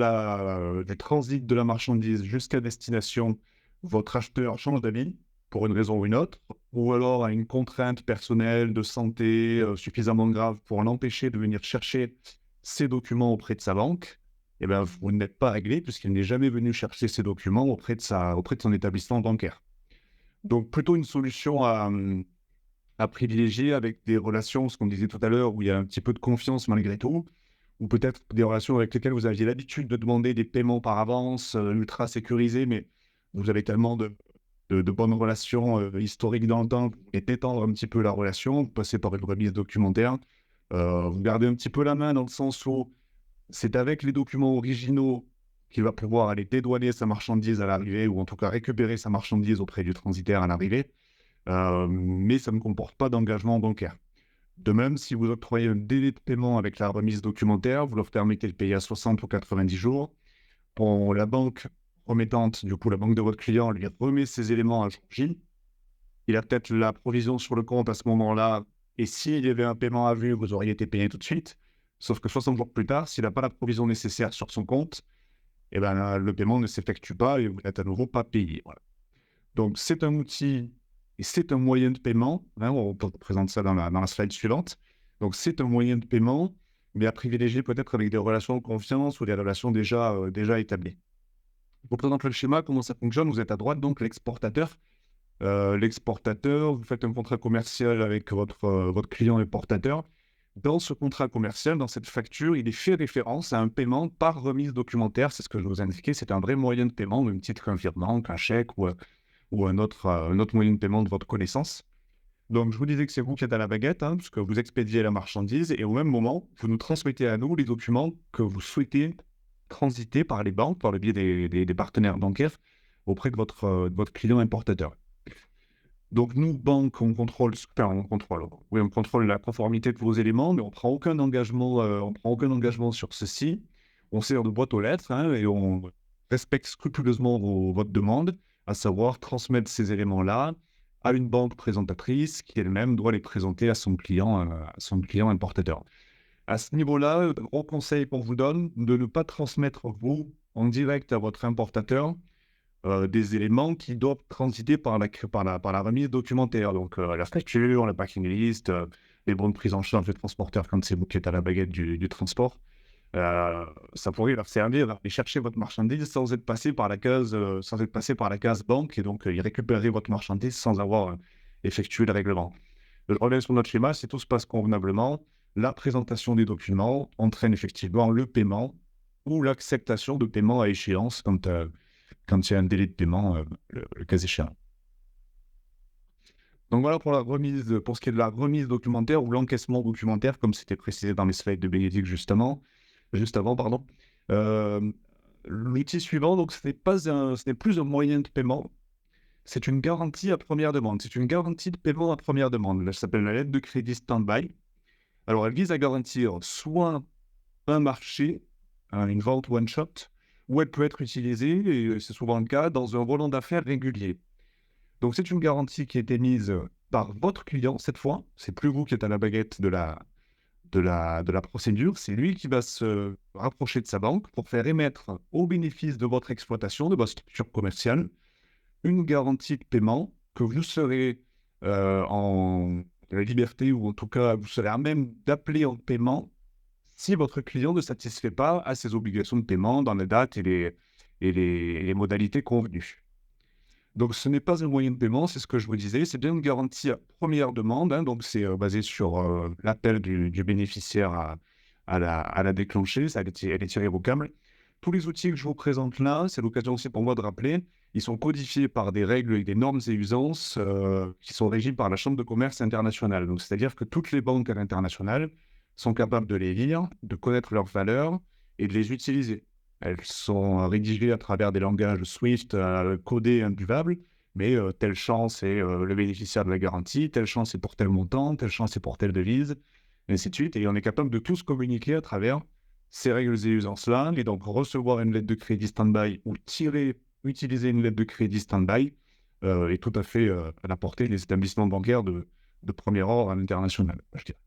transit de la marchandise jusqu'à destination, votre acheteur change d'avis, pour une raison ou une autre, ou alors a une contrainte personnelle de santé suffisamment grave pour l'empêcher de venir chercher ces documents auprès de sa banque, eh bien, vous n'êtes pas réglé puisqu'il n'est jamais venu chercher ces documents auprès de son établissement bancaire. Donc, plutôt une solution à privilégier avec des relations, ce qu'on disait tout à l'heure, où il y a un petit peu de confiance malgré tout, ou peut-être des relations avec lesquelles vous aviez l'habitude de demander des paiements par avance, ultra sécurisés, mais vous avez tellement de bonnes relations historiques dans le temps, vous voulez étendre un petit peu la relation, vous passez par une remise documentaire, vous gardez un petit peu la main dans le sens où c'est avec les documents originaux qu'il va pouvoir aller dédouaner sa marchandise à l'arrivée, ou en tout cas récupérer sa marchandise auprès du transitaire à l'arrivée, mais ça ne comporte pas d'engagement bancaire. De même, si vous octroyez un délai de paiement avec la remise documentaire, vous leur permettez de payer à 60 ou 90 jours. Pour la banque remettante, du coup, la banque de votre client lui remet ces éléments à jour J. Il a peut-être la provision sur le compte à ce moment-là, et s'il y avait un paiement à vue, vous auriez été payé tout de suite. Sauf que 60 jours plus tard, s'il n'a pas la provision nécessaire sur son compte, eh ben, le paiement ne s'effectue pas et vous n'êtes à nouveau pas payé. Voilà. Donc, c'est un outil et c'est un moyen de paiement. Hein, on présente ça dans la slide suivante. Donc, c'est un moyen de paiement, mais à privilégier peut-être avec des relations de confiance ou des relations déjà établies. Je vous présente le schéma, comment ça fonctionne. Vous êtes à droite, donc l'exportateur. L'exportateur, vous faites un contrat commercial avec votre client importateur. Dans ce contrat commercial, dans cette facture, il est fait référence à un paiement par remise documentaire. C'est ce que je vous ai indiqué. C'est un vrai moyen de paiement, même titre qu'un virement, qu'un chèque ou un autre moyen de paiement de votre connaissance. Donc, je vous disais que c'est vous qui êtes à la baguette, hein, puisque vous expédiez la marchandise et au même moment, vous nous transmettez à nous les documents que vous souhaitez transiter par les banques, par le biais des partenaires bancaires, auprès de votre client importateur. Donc, nous, banque, on contrôle la conformité de vos éléments, mais on ne prend aucun engagement sur ceci. On sert de boîte aux lettres et on respecte scrupuleusement votre demande, à savoir transmettre ces éléments-là à une banque présentatrice qui elle-même doit les présenter à son client importateur. À ce niveau-là, le gros conseil qu'on vous donne, de ne pas transmettre vous en direct à votre importateur des éléments qui doivent transiter par la remise documentaire. Donc la facture, la packing list, les bons de prise en charge des transporteurs quand c'est vous qui êtes à la baguette du transport. Ça pourrait leur servir à aller chercher votre marchandise sans être passé par la case banque et donc y récupérer votre marchandise sans avoir effectué le règlement. Je reviens sur notre schéma, si tout se passe convenablement, la présentation des documents entraîne effectivement le paiement ou l'acceptation de paiement à échéance quand il y a un délai de paiement, le cas échéant. Donc voilà pour ce qui est de la remise documentaire ou l'encaissement documentaire, comme c'était précisé dans les slides de Bénédicte juste avant. L'outil suivant, donc ce n'est plus un moyen de paiement, c'est une garantie à première demande. C'est une garantie de paiement à première demande. Ça s'appelle la lettre de crédit stand-by. Alors elle vise à garantir soit un marché, une vente one-shot, ou elle peut être utilisée, et c'est souvent le cas, dans un volant d'affaires régulier. Donc c'est une garantie qui est émise par votre client cette fois. C'est plus vous qui êtes à la baguette de la procédure. C'est lui qui va se rapprocher de sa banque pour faire émettre au bénéfice de votre exploitation, de votre structure commerciale, une garantie de paiement que vous serez en liberté, ou en tout cas vous serez à même d'appeler en paiement si votre client ne satisfait pas à ses obligations de paiement dans les dates et les modalités convenues. Donc, ce n'est pas un moyen de paiement, c'est ce que je vous disais, c'est bien une garantie à première demande, donc c'est basé sur l'appel du bénéficiaire à la déclencher, elle est tirée au câble. Tous les outils que je vous présente là, c'est l'occasion aussi pour moi de rappeler, ils sont codifiés par des règles et des normes et usances qui sont régies par la Chambre de commerce internationale. Donc, c'est-à-dire que toutes les banques à l'international sont capables de les lire, de connaître leurs valeurs et de les utiliser. Elles sont rédigées à travers des langages Swift codés imbuvables, mais tel champ c'est le bénéficiaire de la garantie, tel champ c'est pour tel montant, tel champ c'est pour telle devise, et ainsi de suite. Et on est capable de tous communiquer à travers ces règles et usances-là, et donc recevoir une lettre de crédit stand-by ou utiliser une lettre de crédit stand-by est tout à fait à la portée des établissements bancaires de premier ordre à l'international, je dirais.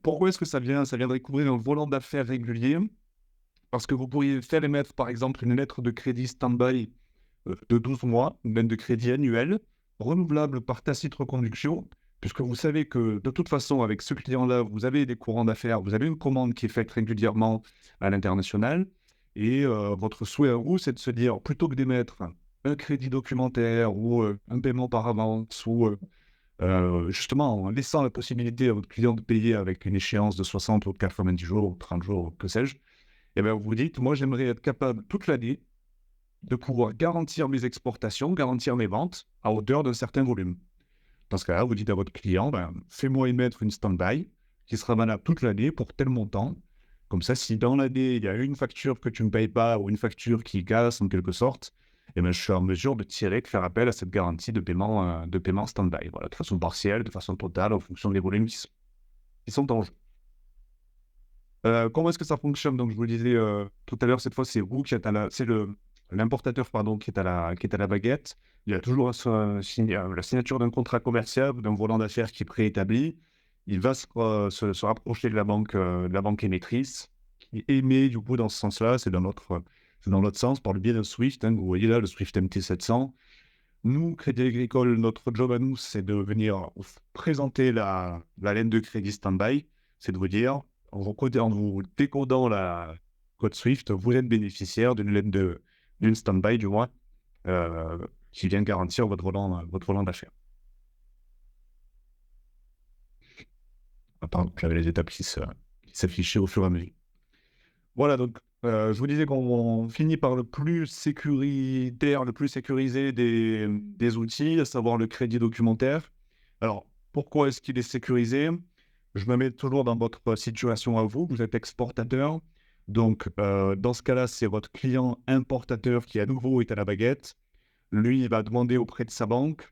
Pourquoi est-ce que ça viendrait couvrir un volant d'affaires régulier? Parce que vous pourriez faire émettre, par exemple, une lettre de crédit stand-by de 12 mois, une lettre de crédit annuelle, renouvelable par tacite reconduction, puisque vous savez que de toute façon, avec ce client-là, vous avez des courants d'affaires, vous avez une commande qui est faite régulièrement à l'international, et votre souhait à vous, c'est de se dire, plutôt que d'émettre un crédit documentaire ou un paiement par avance, ou justement en laissant la possibilité à votre client de payer avec une échéance de 60 ou 90 jours, ou 30 jours, que sais-je, et bien vous vous dites, moi j'aimerais être capable toute l'année de pouvoir garantir mes exportations, garantir mes ventes à hauteur d'un certain volume. Dans ce cas-là, vous dites à votre client, fais-moi émettre une stand-by qui sera valable toute l'année pour tel montant. Comme ça, si dans l'année, il y a une facture que tu ne payes pas ou une facture qui casse en quelque sorte, je suis en mesure de faire appel à cette garantie de paiement stand-by. Voilà, de façon partielle, de façon totale, en fonction des volumes qui sont en jeu. Comment est-ce que ça fonctionne? Donc, je vous le disais tout à l'heure, cette fois, c'est vous qui êtes c'est l'importateur qui est à la baguette. Il y a toujours la signature d'un contrat commercial, d'un volant d'affaires qui est préétabli. Il va se rapprocher de la banque émettrice, qui émet du coup dans ce sens-là. C'est dans l'autre sens, par le biais d'un SWIFT. Vous voyez là, le SWIFT MT700. Nous, Crédit Agricole, notre job à nous, c'est de venir vous présenter la lettre de crédit stand-by. C'est de vous dire, en vous décodant la code SWIFT, vous êtes bénéficiaire d'une lettre d'une stand-by, du moins, qui vient garantir votre volant d'achat. Pardon, j'avais les étapes qui s'affichaient au fur et à mesure. Voilà, donc je vous disais qu'on finit par le plus sécuritaire, le plus sécurisé des outils, à savoir le crédit documentaire. Alors, pourquoi est-ce qu'il est sécurisé? Je me mets toujours dans votre situation à vous. Vous êtes exportateur. Donc, dans ce cas-là, c'est votre client importateur qui, à nouveau, est à la baguette. Lui, il va demander auprès de sa banque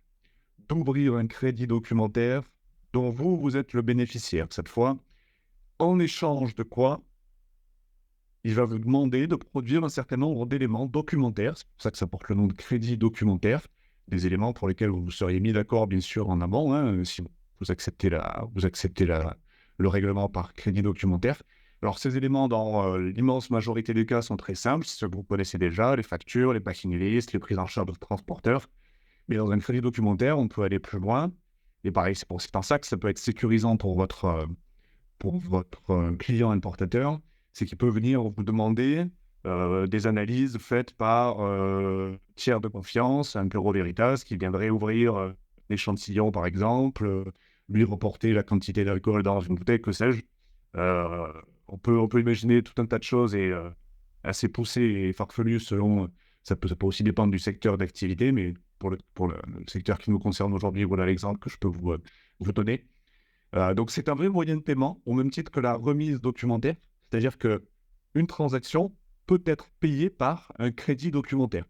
d'ouvrir un crédit documentaire dont vous êtes le bénéficiaire. Cette fois, en échange de quoi il va vous demander de produire un certain nombre d'éléments documentaires. C'est pour ça que ça porte le nom de crédit documentaire. Des éléments pour lesquels vous seriez mis d'accord, bien sûr, en amont, si vous acceptez le règlement par crédit documentaire. Alors, ces éléments, dans l'immense majorité des cas, sont très simples. C'est ce que vous connaissez déjà, les factures, les packing lists, les prises en charge de transporteurs. Mais dans un crédit documentaire, on peut aller plus loin. Et pareil, c'est en ça que ça peut être sécurisant pour votre client importateur. C'est qu'il peut venir vous demander des analyses faites par tiers de confiance, un Bureau Veritas, qui viendrait ouvrir l'échantillon, par exemple, lui reporter la quantité d'alcool dans une bouteille, que sais-je. On peut imaginer tout un tas de choses et assez poussées et farfelues selon... Ça peut aussi dépendre du secteur d'activité, mais pour le secteur qui nous concerne aujourd'hui, voilà l'exemple que je peux vous donner. Donc, c'est un vrai moyen de paiement, au même titre que la remise documentaire. C'est-à-dire qu'une transaction peut être payée par un crédit documentaire.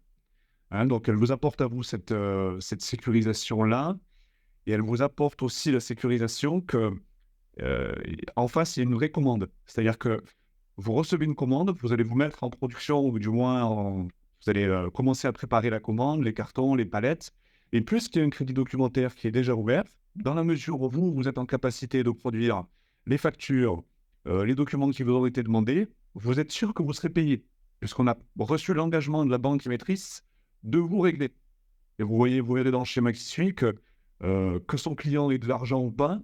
Donc, elle vous apporte à vous cette sécurisation-là, et elle vous apporte aussi la sécurisation qu'en face, il y a une vraie commande. C'est-à-dire que vous recevez une commande, vous allez vous mettre en production, ou du moins, vous allez commencer à préparer la commande, les cartons, les palettes, et puisqu'il y a un crédit documentaire qui est déjà ouvert, dans la mesure où vous êtes en capacité de produire les factures, les documents qui vous ont été demandés, vous êtes sûr que vous serez payé, puisqu'on a reçu l'engagement de la banque émettrice de vous régler. Et vous verrez dans le schéma qui suit que son client ait de l'argent ou pas,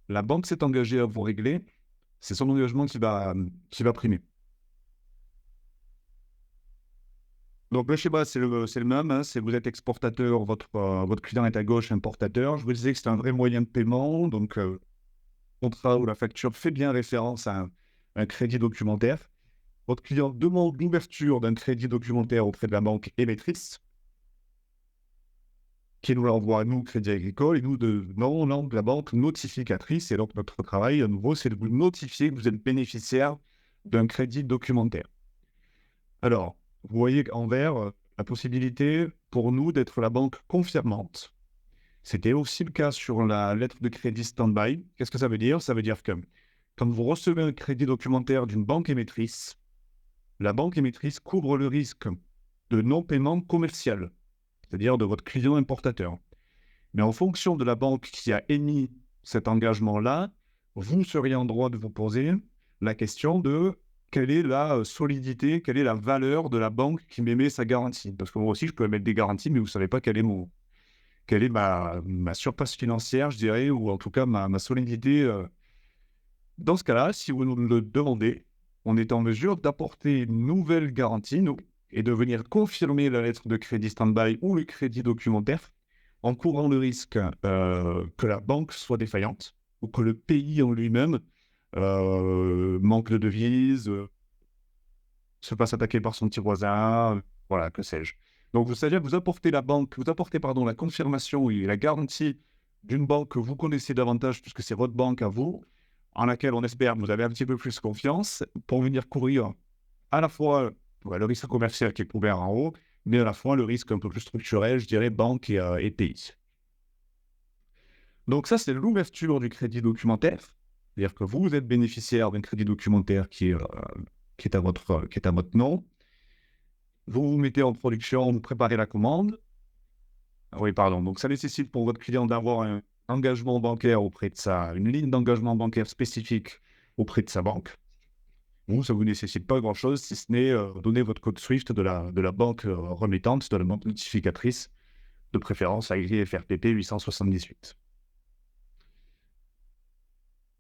la banque s'est engagée à vous régler, c'est son engagement qui va primer. Donc le schéma, c'est le même, c'est vous êtes exportateur, votre client est à gauche, importateur. Je vous disais que c'est un vrai moyen de paiement, donc contrat où la facture fait bien référence à un crédit documentaire. Votre client demande l'ouverture d'un crédit documentaire auprès de la banque émettrice, qui nous l'envoie à nous, Crédit Agricole, et nous, la banque notificatrice. Et donc, notre travail, à nouveau, c'est de vous notifier que vous êtes bénéficiaire d'un crédit documentaire. Alors, vous voyez en vert la possibilité pour nous d'être la banque confirmante. C'était aussi le cas sur la lettre de crédit stand-by. Qu'est-ce que ça veut dire? Ça veut dire que quand vous recevez un crédit documentaire d'une banque émettrice, la banque émettrice couvre le risque de non-paiement commercial, c'est-à-dire de votre client importateur. Mais en fonction de la banque qui a émis cet engagement-là, vous seriez en droit de vous poser la question de quelle est la solidité, quelle est la valeur de la banque qui m'émet sa garantie. Parce que moi aussi, je peux émettre des garanties, mais vous ne savez pas quelle est ma surface financière, je dirais, ou en tout cas ma solidité. Dans ce cas-là, si vous nous le demandez, on est en mesure d'apporter une nouvelle garantie, nous, et de venir confirmer la lettre de crédit stand-by ou le crédit documentaire en courant le risque que la banque soit défaillante ou que le pays en lui-même manque de devises, se fasse attaquer par son petit voisin, voilà, que sais-je. Donc, c'est-à-dire que vous apportez la confirmation et la garantie d'une banque que vous connaissez davantage, puisque c'est votre banque à vous, en laquelle on espère que vous avez un petit peu plus confiance, pour venir couvrir à la fois le risque commercial qui est couvert en haut, mais à la fois le risque un peu plus structurel, je dirais, banque et pays. Donc ça, c'est l'ouverture du crédit documentaire. C'est-à-dire que vous êtes bénéficiaire d'un crédit documentaire qui est à votre nom. Vous vous mettez en production, vous préparez la commande. Oui, pardon. Donc ça nécessite pour votre client d'avoir un engagement bancaire auprès de une ligne d'engagement bancaire spécifique auprès de sa banque. Vous, ça ne vous nécessite pas grand-chose, si ce n'est donner votre code SWIFT de la banque remettante, de la banque notificatrice, de préférence agréée FRPP 878.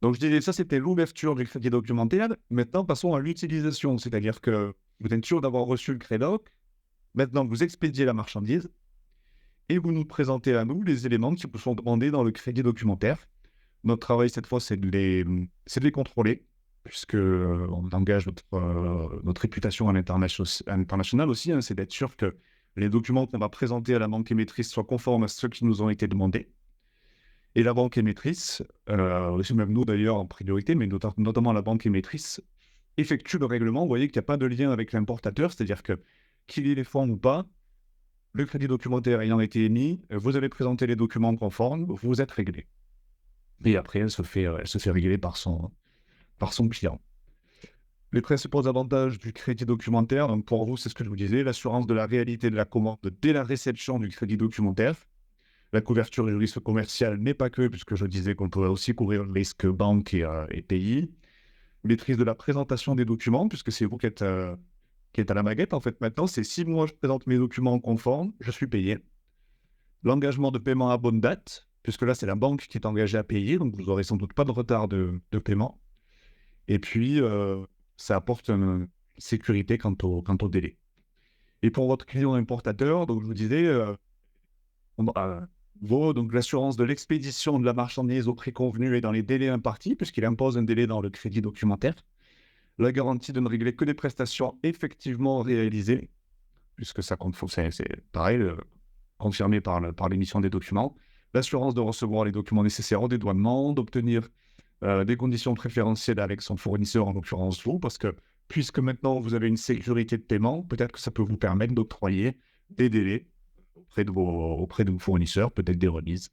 Donc je disais, ça c'était l'ouverture du crédit documentaire. Maintenant, passons à l'utilisation, c'est-à-dire que vous êtes sûr d'avoir reçu le crédoc. Maintenant, vous expédiez la marchandise et vous nous présentez à nous les éléments qui vous sont demandés dans le crédit documentaire. Notre travail cette fois, c'est de les contrôler, puisque on engage notre réputation à l'international aussi, hein, c'est d'être sûr que les documents qu'on va présenter à la banque émettrice soient conformes à ceux qui nous ont été demandés. Et la banque émettrice, c'est même nous d'ailleurs en priorité, mais notamment la banque émettrice, effectue le règlement. Vous voyez qu'il n'y a pas de lien avec l'importateur, c'est-à-dire que qu'il ait les fonds ou pas, le crédit documentaire ayant été émis, vous avez présenté les documents conformes, vous êtes réglé. Et après, elle se fait régler par son client. Les principaux avantages du crédit documentaire, donc pour vous, c'est ce que je vous disais, l'assurance de la réalité de la commande dès la réception du crédit documentaire. La couverture du risque commercial n'est pas que, puisque je disais qu'on pouvait aussi couvrir le risque banque et pays. Maîtrise de la présentation des documents, puisque c'est vous qui êtes à la baguette. En fait, maintenant, c'est si moi je présente mes documents conformes, je suis payé. L'engagement de paiement à bonne date, puisque là, c'est la banque qui est engagée à payer, donc vous n'aurez sans doute pas de retard de paiement. Et puis, ça apporte une sécurité quant au délai. Et pour votre client importateur, donc je vous disais, vaut donc l'assurance de l'expédition de la marchandise au prix convenu et dans les délais impartis, puisqu'il impose un délai dans le crédit documentaire. La garantie de ne régler que des prestations effectivement réalisées, puisque ça compte, c'est pareil, confirmé par l'émission des documents. L'assurance de recevoir les documents nécessaires au dédouanement, d'obtenir des conditions préférentielles avec son fournisseur, en l'occurrence vous, parce que puisque maintenant vous avez une sécurité de paiement, peut-être que ça peut vous permettre d'octroyer des délais auprès de vos fournisseurs, peut-être des remises,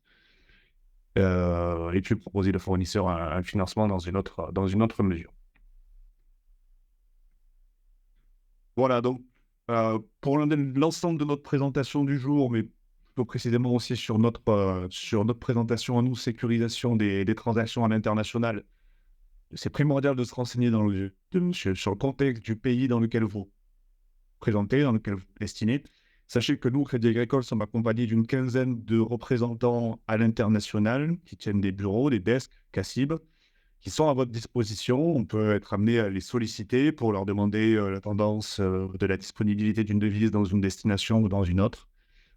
et puis proposer au fournisseur un financement dans une autre mesure. Voilà, donc pour l'ensemble de notre présentation du jour, mais plutôt précisément aussi sur notre présentation à nous, sécurisation des transactions à l'international, c'est primordial de se renseigner sur le contexte du pays dans lequel vous présentez, dans lequel vous destinez. Sachez que nous, Crédit Agricole, sommes accompagnés d'une quinzaine de représentants à l'international qui tiennent des bureaux, des desks, CACIB, qui sont à votre disposition. On peut être amené à les solliciter pour leur demander la tendance de la disponibilité d'une devise dans une destination ou dans une autre.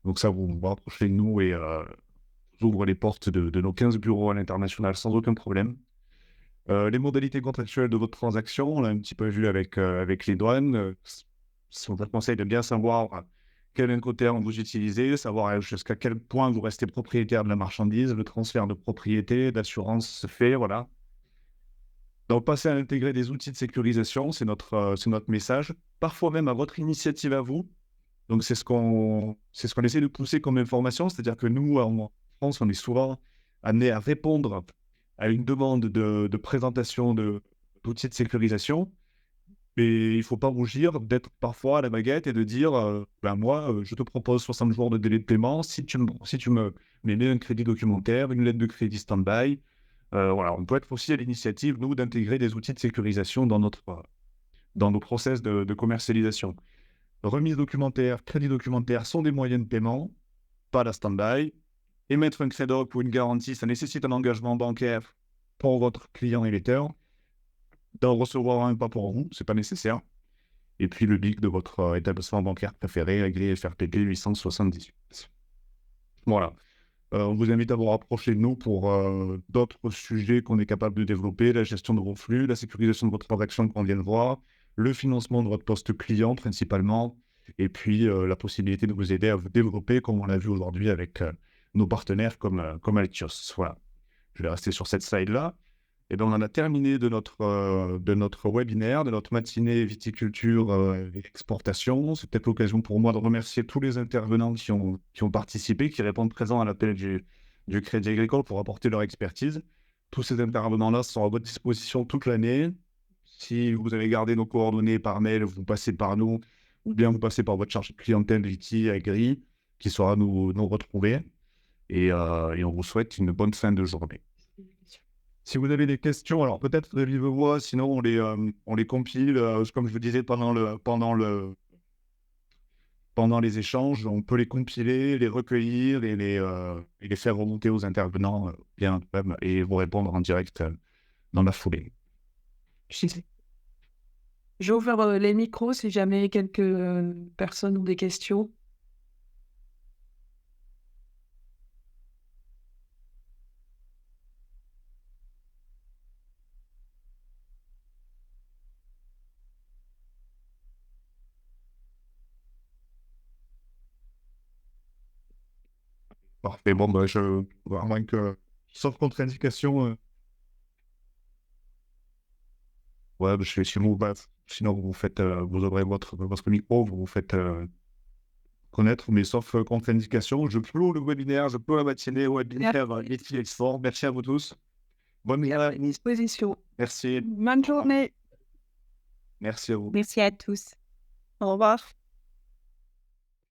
Donc ça, vous vous rapprochez de nous et vous ouvre les portes de nos 15 bureaux à l'international sans aucun problème. Les modalités contractuelles de votre transaction, on l'a un petit peu vu avec les douanes. On vous conseille de bien savoir quel incoterm vous utilisez, savoir jusqu'à quel point vous restez propriétaire de la marchandise, le transfert de propriété, d'assurance se fait, voilà. Donc, passer à intégrer des outils de sécurisation, c'est notre message, parfois même à votre initiative à vous. Donc, c'est ce qu'on essaie de pousser comme information, c'est-à-dire que nous, en France, on est souvent amené à répondre à une demande de présentation d'outils de sécurisation. Mais il ne faut pas rougir d'être parfois à la baguette et de dire moi, je te propose 60 jours de délai de paiement si tu me mets un crédit documentaire, une lettre de crédit stand-by. Voilà, on peut être aussi à l'initiative, nous, d'intégrer des outils de sécurisation dans dans nos process de commercialisation. Remise documentaire, crédit documentaire sont des moyens de paiement, pas la stand-by. Émettre un crédoc ou une garantie, ça nécessite un engagement bancaire pour votre client émetteur. D'en recevoir un, pas pour vous, c'est pas nécessaire. Et puis le BIC de votre établissement bancaire préféré, agréé FRPP 878. Voilà. On vous invite à vous rapprocher de nous pour d'autres sujets qu'on est capable de développer, la gestion de vos flux, la sécurisation de votre transaction qu'on vient de voir, le financement de votre poste client principalement, et puis la possibilité de vous aider à vous développer comme on l'a vu aujourd'hui avec nos partenaires comme Altios. Voilà. Je vais rester sur cette slide-là. Et bien, on en a terminé de notre webinaire, de notre matinée viticulture et exportation. C'est peut-être l'occasion pour moi de remercier tous les intervenants qui ont participé, qui répondent présents à l'appel du Crédit Agricole pour apporter leur expertise. Tous ces intervenants-là sont à votre disposition toute l'année. Si vous avez gardé nos coordonnées par mail, vous passez par nous, ou bien vous passez par votre chargé de clientèle Viti Agri, qui saura nous retrouver. Et on vous souhaite une bonne fin de journée. Si vous avez des questions, alors peut-être de vive voix, sinon on les compile, comme je vous disais pendant les échanges, on peut les compiler, les recueillir et les faire remonter aux intervenants bien même, et vous répondre en direct dans la foulée. J'ouvre les micros si jamais quelques personnes ont des questions. Parfait, bon, à moins que, sauf contre-indication, ouais, sinon vous ouvrez votre micro, vous vous faites connaître, mais sauf contre-indication, je clôt le webinaire, je clôt la matinée webinaire Viti Export. Merci à vous tous. Bonne journée. Disposition. Merci. Bonne journée. Merci à vous. Merci à tous. Au revoir.